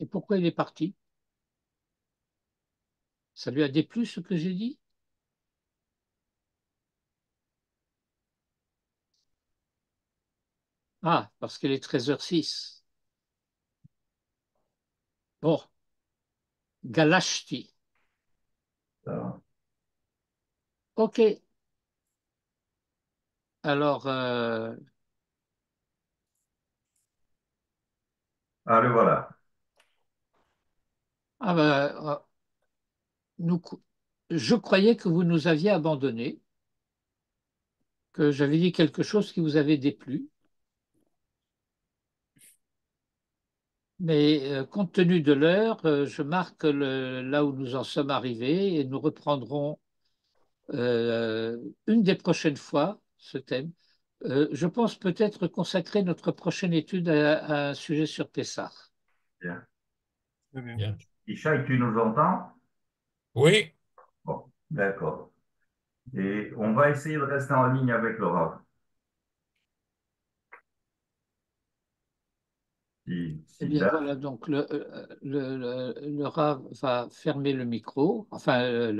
Et pourquoi il est parti? Ça lui a déplu ce que j'ai dit? Ah, parce qu'il est 13h06. Bon, Galashti. Ça va. Ok. Alors, Ah, le voilà. ah ben, nous, je croyais que vous nous aviez abandonnés, que j'avais dit quelque chose qui vous avait déplu. Mais compte tenu de l'heure, je marque là où nous en sommes arrivés et nous reprendrons une des prochaines fois ce thème. Je pense peut-être consacrer notre prochaine étude à un sujet sur Pessah. Bien. Très bien. Bien. Ishaï, tu nous entends? Oui, Bon, d'accord. Et on va essayer de rester en ligne avec Laura. Eh Si bien, là, voilà, donc le Rav va fermer le micro, enfin,